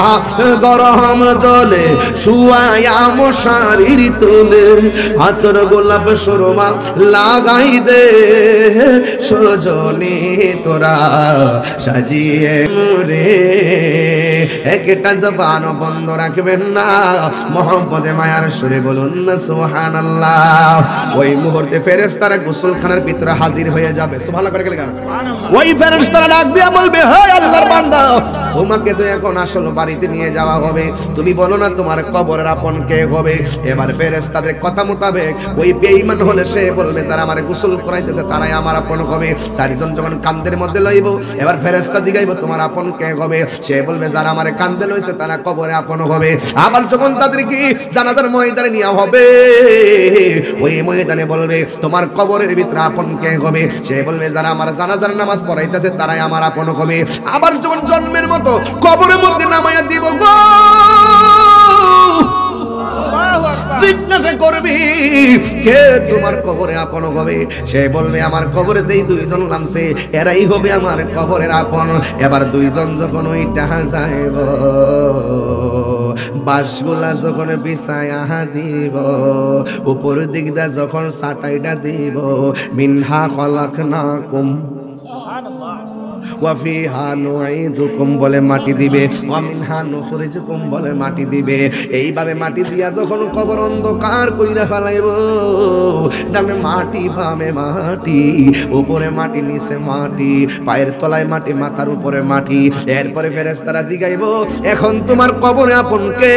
গরম জলে শুয়ায়া মশারির তোলে হাতর গোলাপ সুরমা লাগাই দে সজনে তোরা সাজিয়ে রে একটা জবান বন্ধ রাখবেন না মোহাম্মদে মায়ার সুরে বলুন না সুবহানাল্লাহ ওই মুহূর্তে ফেরেশতারা গোসলখানার ভিতরে হাজির হয়ে যাবে সুবহানাল্লাহ করে গেলে ওই ফেরেশতারা ডাক দিয়ে বলবে হে আল্লাহর বান্দা তোমাকে তো এখন আসল বাড়িতে নিয়ে যাওয়া হবে তুমি বলো না তোমার কবরের আপন কে হবে এবার ফেরেশতাদের কথা মোতাবেক ওই বেঈমান হলে সে বলবে যারা আমারে গোসল করাইতেছে তারাই আমার আপন হবে চারজন যখন কান্দের মধ্যে লইব এবার ফেরেশতা জিগাইব তোমার আপন কে হবে সে বলবে যারা আমারে কান্দে লইছে তারা কবরে আপন হবে আবার যখন তাদেরকে জানাজার ময়দানে নেওয়া হবে ওই ময়দানে বলবে তোমার কবরের ভিতরে আপন কে হবে সে বলবে যারা আমার জানাজার নামাজ পড়াইতেছে তারাই আমার আপন হবে আবার যখন জন্মের মতো কবরের মধ্যে নামায়া দিব গো জিজ্ঞাসা করবি কে তোমার কবরে আপন হবে সে বলবে আমার কবরে যেই দুইজন নামছে এরাই হবে আমার কবরের আপন এবার দুইজন যখন ওইটা যাইব বাসগুলা যখন বিছায়া দিব উপর দিক দা যখন সাটাইটা দিব মিনহা খলাকনাকুম ওয়াফিহা নুঈদুকুম বলে মাটি দিবে ওয়া মিনহা নুখরিজুকুম বলে মাটি দিবে এইভাবে মাটি দিয়া যখন কবর অন্ধকার কইরা ফেলাইব ডানে মাটি বামে মাটি উপরে মাটি নিচে মাটি পায়ের তলায় মাটি মাথার উপরে মাটি এরপরে ফেরেশতারা জিগাইব এখন তোমার কবরে আপন কে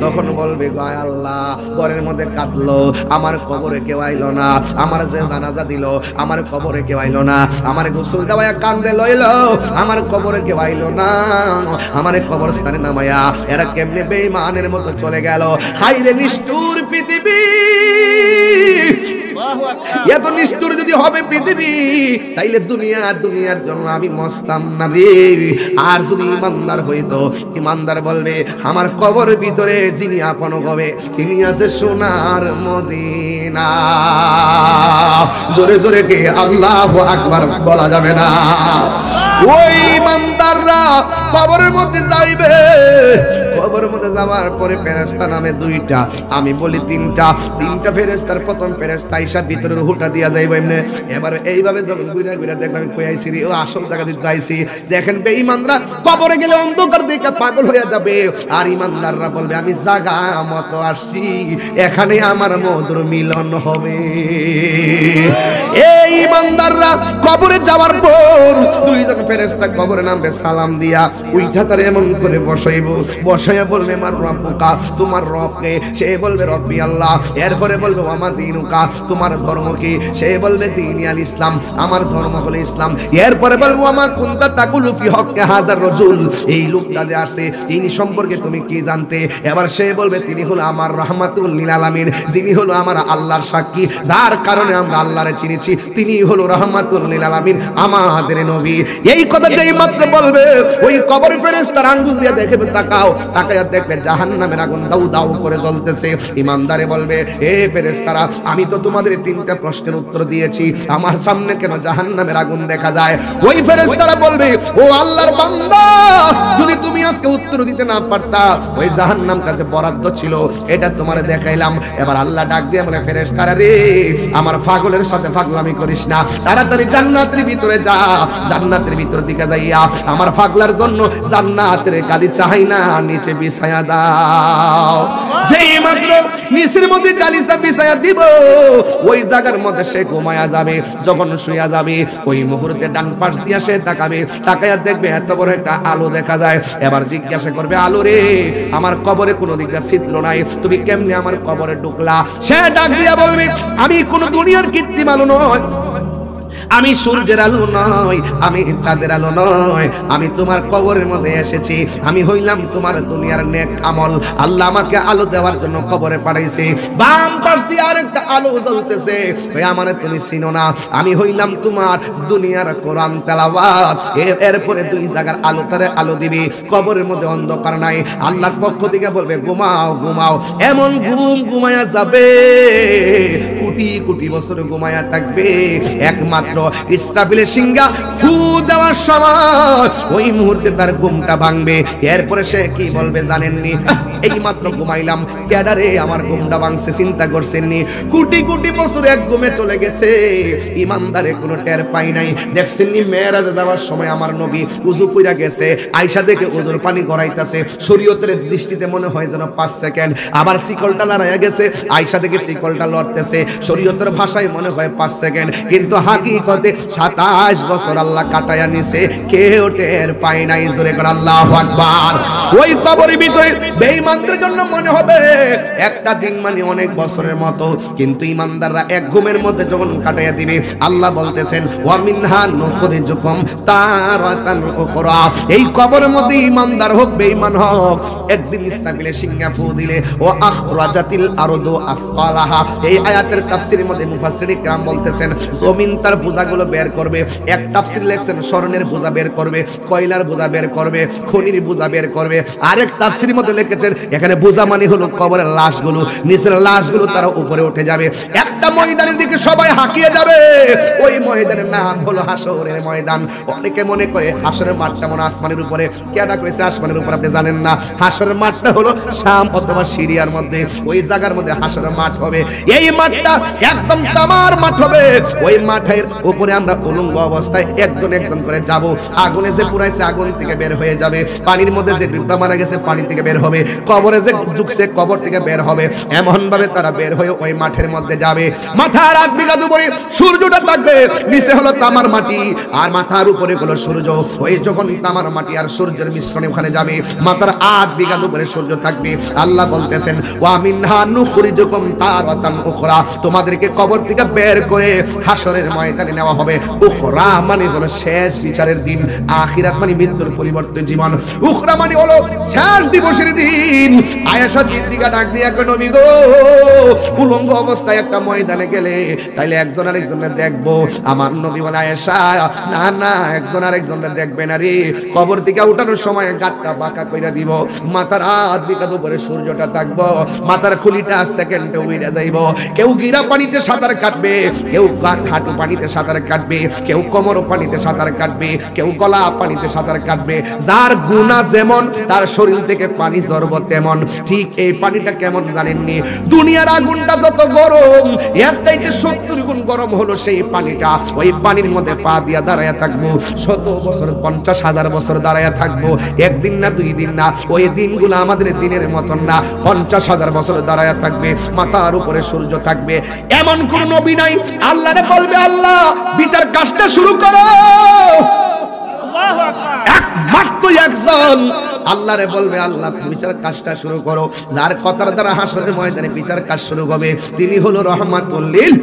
তখন বলবে গো আল্লাহ ঘরের মধ্যে কাঁদলো আমার কবরে কেউ আইলো না আমার যে জানাজা দিল আমার কবরে কেউ আইলো না আমার গোসল দেওয়া কান্দে লইল আমার কবরে কেউ আইলো না আমার কবরস্থানে নামায়া এরা কেমনে বেঈমানের মতো চলে গেল হাইরে নিষ্ঠুর পৃথিবী এত নিষ্ঠুর যদি হবে পৃথিবী তাইলে দুনিয়ার জন্য আমি মস্তাম না রে আর যদি ইমানদার হইতো ইমানদার বলবে আমার কবর ভিতরে যিনি আপন হবে তিনি আছে সোনার মদিনা জোরে জোরে কে আল্লাহু আকবার বলা যাবে না ওই ইমানদাররা কবরের মধ্যে যাইবে কবরের মধ্যে যাওয়ার পরে ফেরেশতা নামে দুইটা আমি বলি তিনটা ফেরেশতার প্রথম ফেরেশতা আইসা ভিতরে রুহটা দিয়া যাইব এমনি এবার এইভাবে যখন ঘুরে ঘুরে দেখবে আমি কই আইছি রে ও আসল জায়গা দিতে আইছি দেখেন বেঈমানরা কবরে গেলে অন্ধকার দেখে পাগল হয়ে যাবে আর ইমানদাররা বলবে আমি জায়গা মতো আসছি এখানে আমার মধুর মিলন হবে এই ইমানদাররা কবরে যাওয়ার পর দুইজন ফেরেশতা কবরে নামবে সালাম দিয়া উইঠা তার এমন করে বসাইয়া বলবে আমার রব্বুকা তোমার রব কে সে বলবে রব্বি আল্লাহ এরপরে বলবে ওয়ামা দীনুকা তোমার ধর্ম কি সে বলবে দীনি আল ইসলাম আমার ধর্ম হলো ইসলাম এরপরে বলবো ওয়ামা কুনতা তাকুলু ফি হক্কে হাজার রাজুল এই লোকটা যে আসে তিনি সম্পর্কে তুমি কি জানতে এবার সে বলবে তিনি হলো আমার রাহমাতুল লিল আলামিন যিনি হলো আমার আল্লাহর সাক্ষী যার কারণে আমরা আল্লাহরে চিনেছি তিনি হলো রাহমাতুল লিল আলামিন আমাদের নবী এই কথা যেই মাত্র বলবে ওই কবরের ফেরেশতার আঙ্গুল দিয়ে দেখবে তাকায়া দেখবে জাহান্নামের আগুন দাউ দাউ করে জ্বলতেছে ইমানদারে বলবে হে ফেরেশতারা আমি তো তোমাদের তিনটা প্রশ্নের উত্তর দিয়েছি আমার সামনে কেন জাহান্নামের আগুন দেখা যায় ওই ফেরেশতারা বলবে ও আল্লাহর বান্দা যদি তুমি আজকে উত্তর দিতে না পারতা ওই জাহান্নামটা যে বরাদ্দ ছিল এটা তোমারে দেখাইলাম এবার আল্লাহ ডাক দিয়ে বলে ফেরেশতারা রে আমার পাগলের সাথে পাগলামি করিস না তাড়াতাড়ি জান্নাতের ভিতরে যা জান্নাতের ভিতর দিকে যাইয়া আমার পাগলার জন্য জান্নাতের গালি চাই না নিচে বিছায়া দাও যেই মাত্র নিচের মধ্যে গালিচা বিছায়া দিব ওই জায়গার মধ্যে সে ঘুমায়া যাবে যখন শুয়া যাবে ওই মুহূর্তে ডান পাশ দিয়া সে তাকায়া দেখবে এত বড় একটা আলো দেখা যায় এবার জিজ্ঞাসা করবে আলো রে আমার কবরে কোনো দিকে ছিদ্র নাই তুমি কেমনে আমার কবরে ঢুকলা সে ডাক দিয়া বলবে আমি কোন দুনিয়ার কৃত্রিম আলো নয় আমি সূর্যের আলো নয় আমি চাঁদের আলো নয় আমি তোমার কবরের মধ্যে এসেছি আমি হইলাম তোমার দুনিয়ার নেক আমল আল্লাহ আমাকে আলো দেওয়ার জন্য কবরে পাঠাইছে বাম পাশ দিয়ে আরেকটা আলো জ্বলতেছে ওই আমারে তুমি চিনো না আমি হইলাম তোমার দুনিয়ার কোরআন তেলাওয়াত এরপরে দুই জায়গার আলো তারে আলো দিবি কবরের মধ্যে অন্ধকার নাই আল্লাহর পক্ষ থেকে বলবে ঘুমাও ঘুমাও এমন ঘুমায়া যাবে কোটি কোটি বছর ঘুমায়া থাকবে। একমাত্র ইসরাফিলের সিংহা ফু দেওয়ার সময় ওই মুহূর্তে তার ঘুমটা ভাঙবে। এরপরে সে কি বলবে জানেননি? এই মাত্র ঘুমাইলাম, ক্যাডারে আমার ঘুমটা ভাঙছে, চিন্তা করছেননি? কোটি কোটি বছর এক ঘুমে চলে গেছে, ইমানদারে কোনো টের পাই নাই। দেখছেননি মেরাজে যাওয়ার সময় আমার নবী উযু কইরা গেছে, আয়েশা দেখে ওজুর পানি গড়াইতাছে, শরীয়তের দৃষ্টিতে মনে হয় যেন 5 সেকেন্ড। আবার শিকলটা লড়াইয়া গেছে, আয়েশা দেখে শিকলটা লড়তেছে, শরীয়তের ভাষায় মনে হয় 5 সেকেন্ড, কিন্তু হাকিকতে 27 বছর আল্লাহ কাটায়া নিছে, কেউ টের পায় নাই। জোরে করে আল্লাহু আকবার। ওই কবরের ভিতরে বেঈমানদের জন্য মনে হবে একটা দিন মানে অনেক বছরের মতো, কিন্তু ইমানদাররা এক ঘুমের মধ্যে যখন কাটাইয়া দিবে, আল্লাহ বলতেছেন ওয়া মিনহা নুখরিজুকুম তারাতান উখরা। এই কবরের মধ্যে ইমানদার হোক বেঈমান হোক, একদিন ইসরাফিলের সিংহা ফু দিলে ও আখরাজাতিল আরদু আসকালাহা। এই আয়াতের তাফসীরের মধ্যে মুফাসসিরিন کرام বলতেছেন জমিন তার বোঝাগুলো বের করবে। এক তাফসীর লেখছেন স্বর্ণের বোঝা বের করবে, কয়লার বোঝা বের করবে, খনির বোঝা বের করবে। আরেক তাফসীরের মধ্যে লিখেছেন এখানে বোঝা মানে হলো কবরের লাশগুলো, নিচের লাশগুলো তারা উপরে উঠে যাবে। একটা ময়দানের দিকে সবাই হাঁকিয়ে যাবে, ওই ময়দানের নাম হলো হাসরের ময়দান। অনেকে মনে করে হাসরের মাঠটা মনে আসমানের উপরে, কেডা কইছে আসমানের উপরে? আপনি জানেন না, হাসরের মাঠটা হলো শাম অথবা সিরিয়ার মধ্যে, ওই জায়গার মধ্যে হাসরের মাঠ হবে। এই মাঠটা একদম তামার মাঠ হবে। ওই মাঠের উপরে আমরা উলঙ্গ অবস্থায় একজন একজন করে যাব। আগুনে যে পুরাইছে আগুন থেকে বের হয়ে যাবে, পানির মধ্যে যে ডুবতা মারা গেছে পানি থেকে বের হবে, কবরে যে ঢুকছে কবর থেকে বের হবে। এমন ভাবে তারা বের হয়ে ওই মাঠের মধ্যে যাবে। মাথার 8 বিঘা উপরে সূর্যটা থাকবে, নিচে হলো তামার মাটি, আর মাথার উপরে হলো সূর্য। ওই যখন তামার মাটি আর সূর্যের মিশ্রণে ওখানে যাবে, মাথার 8 বিঘা উপরে সূর্য থাকবে। আল্লাহ বলতেছেন ওয়া মিনহা নুখরিজুকুম তারাতান উখরা। তোমাদেরকে কবর থেকে বের করে হাসরের ময়দানে নেওয়া হবে। উখরা মানে হলো শেষ বিচারের দিন, আখিরাত মানে মৃত্যুর পরিবর্তে জীবন। উখরা মানে হলো শেষ দিবসের দিন। আয়েশা সিদ্দিকা ডাক দিয়া কয় নবী গো, উলঙ্গ অবস্থায় একটা ময়দানে গেলে তাইলে একজন আরেকজনের দেখবো। আমার নবী বলে আয়েশা না না, একজন আরেকজনের দেখবে না রে, কবর থেকে উঠানোর সময় গাটটা বাঁকা কইরা দিব, মাথার 8 বিঘা উপরে সূর্যটা থাকবো, মাথার খুলিটা সেকেন্ডে উইরা যাইব। কেউ গিরা পানিতে সাঁতার কাটবে, কেউ হাঁটু পানিতে সাঁতার কাটবে, কেউ কোমর পানিতে সাঁতার কাটবে, কেউ গলা পানিতে সাঁতার কাটবে। যার গুনাহ যেমন তার শরীর থেকে পানি ঝরব তেমন। ঠিক এই পানিটা কেমন জানেননি? দুনিয়ার আগুনটা যত গরম, এর চাইতে 70 গুণ গরম হলো সেই পানিটা। ওই পানির মধ্যে পা দিয়া দাঁড়ায়া থাকবো 100 বছর, 50,000 বছর দাঁড়ায়া থাকবো। একদিন না, 2 দিন না, ওই দিনগুলো আমাদের দিনের মতন না। 50,000 বছর দাঁড়ায়া থাকবে, মাথার উপরে সূর্য থাকবে। এমন কোন নবী নাই আল্লাহরে বলবে আল্লাহ বিচার কাজটা শুরু করো। একমাত্র একজন আল্লাহরে বলবে আল্লাহ বিচার কাজটা শুরু করো। যার কথার দ্বারা হাসরের ময়দানে বিচার কাজ শুরু হবে তিনি হলো রহমাতুল লিল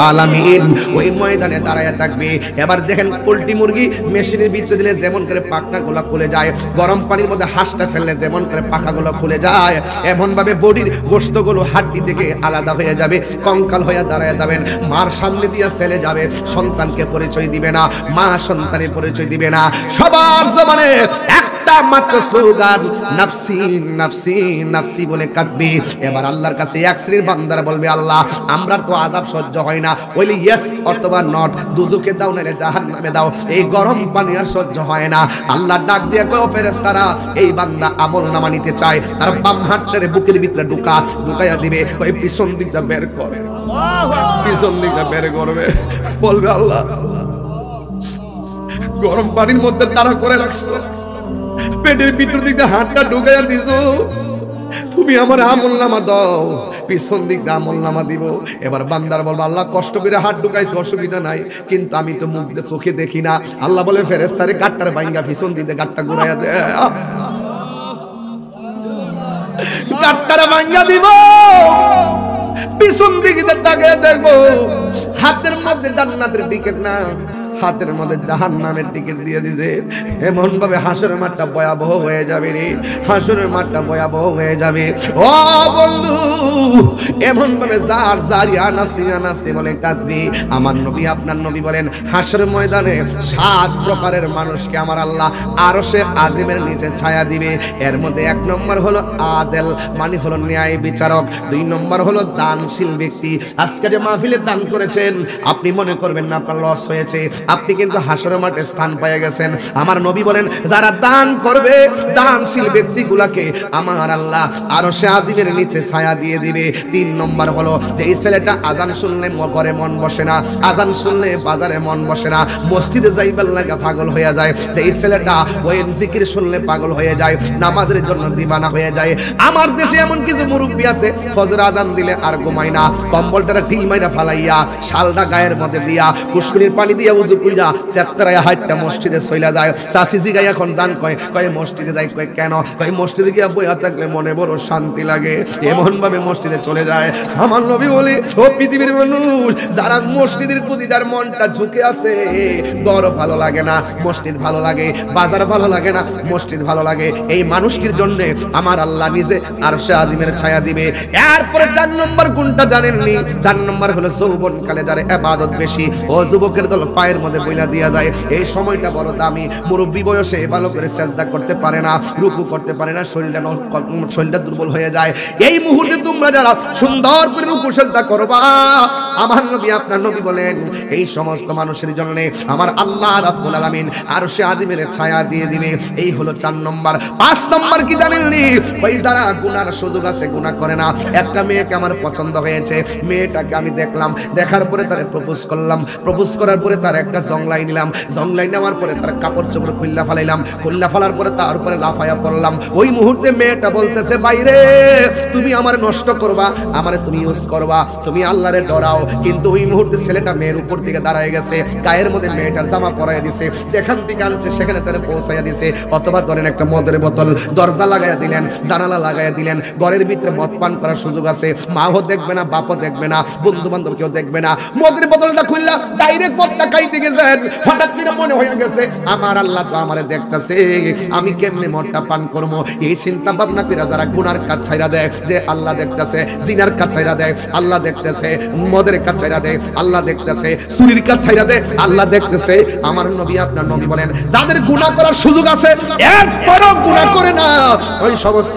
আলামিন। ওই ময়দানে দাঁড়ায় থাকবে। এবার দেখেন পোল্ট্রি মুরগি মেশিনের ভিতরে দিলে যেমন করে পাখনাগুলো খুলে যায়, গরম পানির মধ্যে হাঁসটা ফেললে যেমন করে পাখাগুলো খুলে যায়, এমন ভাবে বডির গোশতগুলো হাড্ডি থেকে আলাদা হয়ে যাবে, কঙ্কাল হয়ে দাঁড়ায় যাবেন। মার সামনে দিয়ে ছেলে যাবে, সন্তানকে পরিচয় দিবে না, মা সন্তানের পরিচয় দিবে না। সবার জবানে একটা মাত্র স্লোগান নাফসি নাফসি নাফসি বলে কাঁদবে। এবার আল্লাহর কাছে এক শ্রেণীর বান্দারা বলবে আল্লাহ আমরা তো আযাব সহ্য হয় না, ওইলি ইয়েস অথবা নট, দুজকে দাও না জাহান্নামে দাও, এই গরম পানি আর সহ্য হয় না। আল্লাহ ডাক দিয়ে কয় ফেরেশতারা এই বান্দা আমলনামা নিতে চায়, তার বাম হাতটারে বুকের ভিতরে ঢুকাইয়া দিবে, ওই পিছন দিকটা বের করে, পিছন দিকটা বের করবে, বলবে আল্লাহ গরম পানির মধ্যে তারা করে রাখছো, পেটের ভিতর দিকে হাতটা ঢুকাইয়া দিছো, তুমি আমার আমলনামা দাও, পিছন দিক দিয়ে আমলনামা দিব। এবার বান্দার বলবো আল্লাহ কষ্ট করে হাত ঢুকাইছে অসুবিধা নাই, কিন্তু আমি তো মুখ দিয়ে চোখে দেখি না। আল্লাহ বলে ফেরেশতারে গাটটার বাইঙ্গা পিছন দিতে গাটটা ঘুরাইয়া দে, গাটটার বাইঙ্গা দিব, পিছন দিকে তাকিয়ে দেখবো হাতের মধ্যে জান্নাতের টিকিট না, হাতের মধ্যে জাহান্নামের টিকিট দিয়ে দিছে। এমন ভাবে হাসরের মাঠটা ভয়াবহ হয়ে যাবে রে, হাসরের মাঠটা ভয়াবহ হয়ে যাবে। ও বন্ধু, এমন ভাবে যার জারিয়া নাফসি বলে কাঁদবি। আমার নবী আপনার নবী বলেন হাসরের ময়দানে 7 প্রকারের মানুষকে আমার আল্লাহ আরশে আজিমের নিচে ছায়া দিবে। এর মধ্যে 1 নম্বর হলো আদেল, মানে হলো ন্যায় বিচারক। 2 নম্বর হলো দানশীল ব্যক্তি। আজকে যে মাহফিলে দান করেছেন, আপনি মনে করবেন না আপনার লস হয়েছে, আপনি কিন্তু হাসরের মাঠে স্থান পেয়ে গেছেন। আমার নবী বলেন যারা দান করবে, দানশীল ব্যক্তিগুলোকে আমার আল্লাহ আরশে আজিমের নিচে ছায়া দিয়ে দিবে। 3 নম্বর হলো যে এই ছেলেটা আজান শুনলে ঘরে মন বসে না, আজান শুনলে বাজারে মন বসে না, মসজিদে যাইবার লাগা পাগল হয়ে যায়। যে এই ছেলেটা ওই জিকির শুনলে পাগল হয়ে যায়, নামাজের জন্য দিবানা হয়ে যায়। আমার দেশে এমন কিছু মুরব্বী আছে, ফজর আজান দিলে আর ঘুমায় না, কম্বলটা ঢিল মাইরা ফালাইয়া শালটা গায়ের মধ্যে দিয়া কুশকুনির পানি দিয়া উজু কইরা তেত্তরায় হাইটটা মসজিদে চইলা যায়। চাচি জিগাই এখন জান কয় মসজিদে যাই, কয় কেন? কয় মসজিদে গিয়া বইয়া থাকলে মনে বড় শান্তি লাগে, এমন ভাবে মসজিদে চলে যায়। আমার নবী বলে ও পৃথিবীর মানুষ, যারা মসজিদের প্রতি যার মনটা ঝুঁকে আছে, ঘর ভালো লাগে না, মসজিদ ভালো লাগে, বাজার ভালো লাগে না, মসজিদ ভালো লাগে, এই মানুষটির জন্য আমার আল্লাহ নিজে আরশে আজিমের ছায়া দিবে। এরপরে 4 নম্বর গুণটা জানেননি? 4 নম্বর হলো যৌবনকালে যার ইবাদত বেশি, ও যুবকের দল পায়ের মধ্যে বইলা দিয়া যায়। এই সময়টা বড় দামি। মুরব্বী বয়সে ভালো করে সিজদা করতে পারে না, রুকু করতে পারে না, শরীরটা দুর্বল হয়ে যায়। এই মুহূর্তে তোমরা যারা সুন্দর করে রুকু সিজদা করবা, আমার নবী আপনার নবী বলেন এই সমস্ত মানুষের জন্য আমার আল্লাহ রাব্বুল আলামিন আরশে আজিমের ছায়া দিয়ে দিবে। এই হলো 4 নম্বর। 5 নম্বর কি জানেননি? ওই যারা গুনার সুযোগ আছে, গুনাহ করে না। একটা মেয়েকে আমার পছন্দ হয়েছে, মেয়েটাকে আমি দেখলাম, দেখার পরে তারে প্রপোজ করলাম, প্রপোজ করার পরে তার একটা জংলাই নিলাম, জংলাই নেওয়ার পরে তার কাপড় চোপড় খুললা ফালাইলাম, খুললা ফালার পরে তার উপরে লাফায়া পড়লাম। ওই মুহূর্তে মেয়েটা বলতেছে বাইরে তুমি আমার নষ্ট করবা, আমারে তুমি ইউজ করবা, তুমি আল্লাহরে ডরাও। কিন্তু ওই মুহূর্তে ছেলেটা মেয়ের উপর দিকে দাঁড়ায় গেছে, গায়ের মধ্যে মেয়েটার জামা পরাইয়া দিছে, যেখান থেকে আনছে সেখানে তারা পৌঁছাইয়া দিছে। অথবা ধরেন একটা মদের বোতল দরজা লাগাইয়া দিলেন, জানালা লাগাইয়া দিলেন, ঘরের ভিতরে মদ পান করার সুযোগ আছে, মাও দেখবে না, বাপও দেখবে না, বন্ধু বান্ধব কেউ দেখবে না। মদের বোতলটা খুললা ডাইরেক্ট মদটা খাইতে গেছেন, হঠাৎ করে মনে হয়ে গেছে আমার আল্লাহ তো আমারে দেখতেছে, আমি কেমনে মদটা পান করবো। এই চিন্তা ভাবনা করে যারা গুনার কাজ ছাইরা দেয়, যে আল্লাহ দেখতেছে, জিনার কাজ ছাইরা দেয় আল্লাহ দেখতেছে, মদের কাজ ছাইরা দেয় আল্লাহ দেখতেছে, চুরির কাজ ছাইরা দেয় আল্লাহ দেখতেছে। আমার নবী আপনার নবী বলেন যাদের গুনাহ করার সুযোগ আছে এরপরও গুনাহ করে না, ওই সমস্ত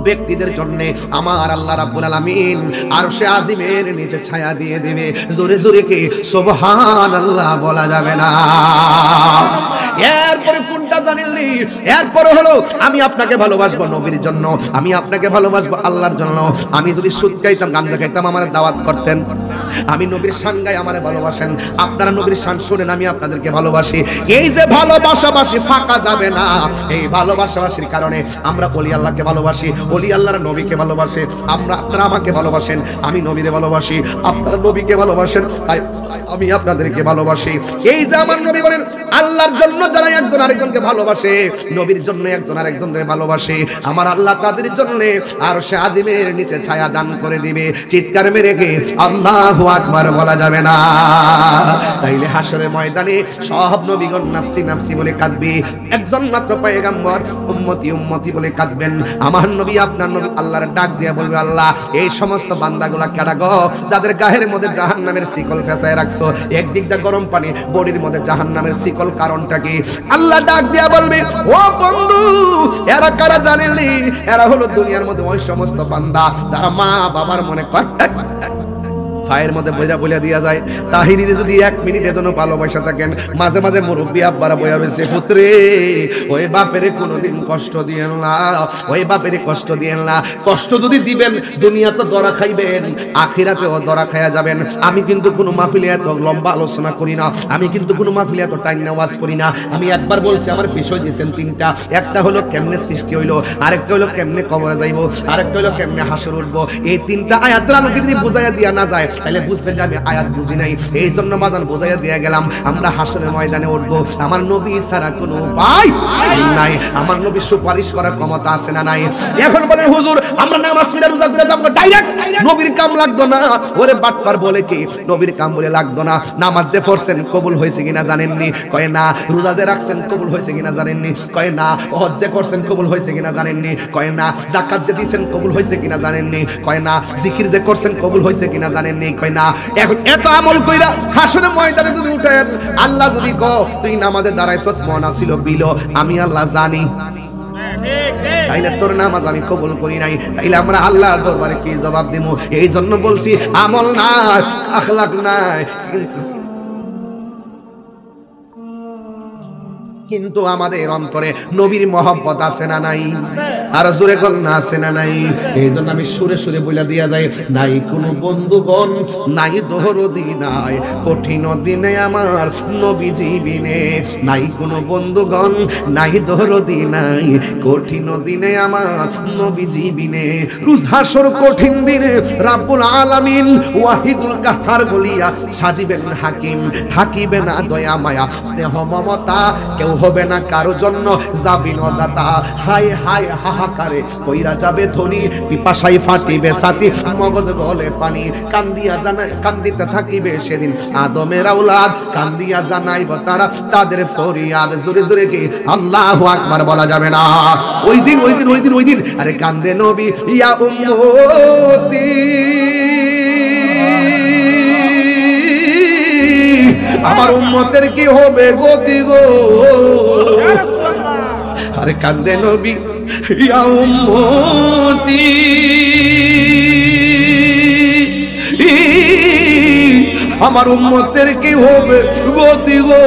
ব্যক্তিদের জন্য আমার আল্লাহ রাব্বুল আলামিন আরশে আজিমের নিচে ছায়া দিয়ে দিবে। জোরে জোরে কি সুবহানাল্লাহ বলা যাবে না? এরপরে কোনটা জানেননি? এরপরে হলো আমি আপনাকে ভালোবাসবো নবীর জন্য, আমি আপনাকে ভালোবাসবো আল্লাহর জন্য। আমি যদি সুদ খাইতাম, গাঞ্জা খাইতাম, আমার দাওয়াত করতেন। আমি নবীর শান গাই, আমারে ভালোবাসেন, আপনারা নবীর শান শুনেন, আমি আপনাদেরকে ভালোবাসি। এই যে ভালোবাসাবাসি ফাঁকা যাবে না, এই ভালোবাসাবাসির কারণে আমরা ওলি আল্লাহকে ভালোবাসি, ওলি আল্লাহর নবীকে ভালোবাসে। আপনারা আমাকে ভালোবাসেন, আমি নবীরে ভালোবাসি, আপনারা নবীকে ভালোবাসেন, তাই আমি আপনাদেরকে ভালোবাসি। এই যে আমার নবী বলেন আল্লাহর জন্য যারা একজন আরেকজনকে ভালোবাসে, নবীর জন্য একজন আরেকজনকে ভালোবাসে, আমার আল্লাহ তাদের জন্য আরশে আজিমের নিচে ছায়া দান করে দিবে। চিৎকার মেরে গে আল্লাহু আকবার বলা যাবে না? তাইলে হাসরের ময়দানে সব নবীগণ নাফসি নাফসি বলে কাঁদবে, একজন মাত্র পয়গম্বর উম্মতি উম্মতি বলে কাঁদবেন। আমার নবী আপনার নবী আল্লাহর ডাক দিয়ে বলবে আল্লাহ এই সমস্ত বান্দাগুলা কেডা গো যাদের গায়ের মধ্যে জাহান্নামের শিকল ফেসায় রাখছো, একদিকটা গরম পানি, বডির মধ্যে জাহান্নামের শিকল, কারণটা কি? আল্লাহ ডাক দিয়া বলবে ও বন্ধু এরা কারা জানেননি? এরা হলো দুনিয়ার মধ্যে ওই সমস্ত বান্দা যারা মা বাবার মনে করে ফায়ের মধ্যে বইরা বইলা দিয়া যায়। তাহিরিরে যদি 1 মিনিটের জন্য ভালোবাসা থাকেন, মাঝে মাঝে মুরব্বী আব্বারা বইয়া রয়েছে, পুত্রে ওই বাপেরে কোনোদিন কষ্ট দিয়েন না, ওই বাপেরে কষ্ট দিয়েন না। কষ্ট যদি দিবেন দুনিয়া তো দরা খাইবেন, আখিরাতেও দরা খাইয়া যাবেন। আমি কিন্তু কোনো মাহফিলে এত লম্বা আলোচনা করি না, আমি কিন্তু কোনো মাহফিলে এত টাইম ওয়াজ করি না। আমি একবার বলছি, আমার বিষয় দিয়েছেন 3টা। একটা হলো কেমনে সৃষ্টি হইলো, আরেকটা হলো কেমনে কবরে যাইবো, আরেকটা হলো কেমনে হাসর উঠবো। এই 3টা আয়াতের আলোকে যদি বুঝাইয়া দিয়া না যায়, তাহলে বুঝবেন যে আমি আয়াত বুঝি নাই। এই জন্য বাজান বোঝাইয়া দিয়ে গেলাম, আমরা হাসরের ময়দানে উঠবো, আমার নবী ছাড়া কোনো উপায় নাই। আমার নবী সুপারিশ করার ক্ষমতা আছে না নাই? এখন বলেন হুজুর আমরা নামাজ পড়ে রোজা করে যাবো ডাইরেক্ট, নবীর কাম লাগতো না। ওরে বাটপার বলে কি নবীর কাম বলে লাগতো না? নামাজ যে পড়ছেন কবুল হয়েছে কিনা জানেননি? কয় না। রোজা যে রাখছেন কবুল হয়েছে কিনা জানেননি? কয় না। হজ যে করছেন কবুল হয়েছে কিনা জানেননি? কয় না। যাকাত যে দিয়েছেন কবুল হয়েছে কিনা জানেননি? কয় না। জিকির যে করছেন কবুল হয়েছে কিনা জানেননি? কয় না। এখন এত আমল কইরা হাসরের ময়দানে যদি উঠেন, আল্লাহ যদি কও তুই নামাজে দাঁড়াইছস মনা ছিল বিল, আমি আল্লাহ জানি, তাইলে তোর নামাজ আমি কবুল করি নাই, তাইলে আমরা আল্লাহর দরবারে কি জবাব দিব? এই জন্য বলছি আমল নাই, আখলাক নাই, কিন্তু আমাদের অন্তরে নবীর মহব্বত আছে না নাই? আর জোরে কল না আছে না নাই? এই জন্য আমি সুরে সুরে বইলা দিয়া যাই, নাই কোনো বন্ধুগণ, নাই দহরদি নাই, কঠিন দিনে আমার নবীজি বিনে। নাই কোনো বন্ধুগণ, নাই দহরদি নাই, কঠিন দিনে আমার নবীজি বিনে। রোজ হাসর কঠিন দিনে রাব্বুল আলামিন ওয়াহিদুল কাহার বলিয়া সাজিবেন হাকিম, থাকিবে না দয়া মায়া স্নেহ মমতা, কেউ হবে না কারো জন্য যাবিন দাতা। হায় হায় হাহাকারে কইরা যাবে ধনী, পিপাসাই ফাটিবে ছাতি, মগজ গলে পানি, কান্দিয়া জানাই কান্দিতে থাকিবে সেদিন আদমের আওলাদ, কান্দিয়া জানাইব তারা তাদের ফরিয়াদ। জোরে জোরে কি আল্লাহু আকবার বলা যাবে না? ওই দিন ওই দিন ওই দিন ওই দিন আরে কান্দে নবী, ইয়া উম্মতি আমার উম্মতের কি হবে গতি গো। আরে কান্দে নবী, ইয়া উম্মতি আমার উম্মতের কি হবে গতি গো।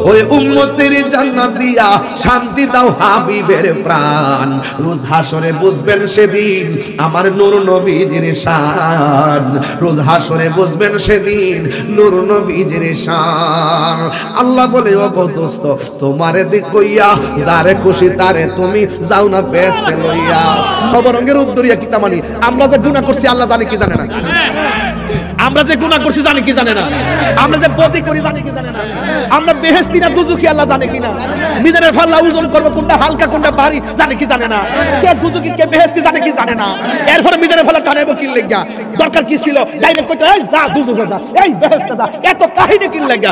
ওই উম্মতের জান্নাত দিয়া শান্তি দাও হাবিবের প্রাণ। রোজ হাসরে বুঝবেন সেদিন আমার নূর নবীজির শান, রোজ হাসরে বুঝবেন সেদিন নূর নবীজির শান। আল্লাহ বলে ও গো দোস্ত তোমারে দেখইয়া যারে খুশি তারে তুমি যাও না বেহেশতে লইয়া। নবরঙ্গের উদ্দরিয়া কি তামানি? আমরা যে গুনাহ করছি আল্লাহ জানে কি জানে না? আমরা যে গুনাহ করছি জানে কি জানে না? আমরা যে বদি করি জানে কি জানে না? আমরা বেহেশতি না দুজকি আল্লাহ জানে কি না? মিজানের ফাল্লা ওজন করব কোনটা হালকা কোনটা ভারী জানে কি জানে না? কে দুজকি কে বেহেশতি জানে কি জানে না? এরপরে মিজানের ফাল্লা টানাইবো কি লাগা? দরকার কি ছিল? ডাইরেক্ট কইতে এই যা দুজকে যা, এই বেহেশতে যা, এত কাহিনী কি লাগা?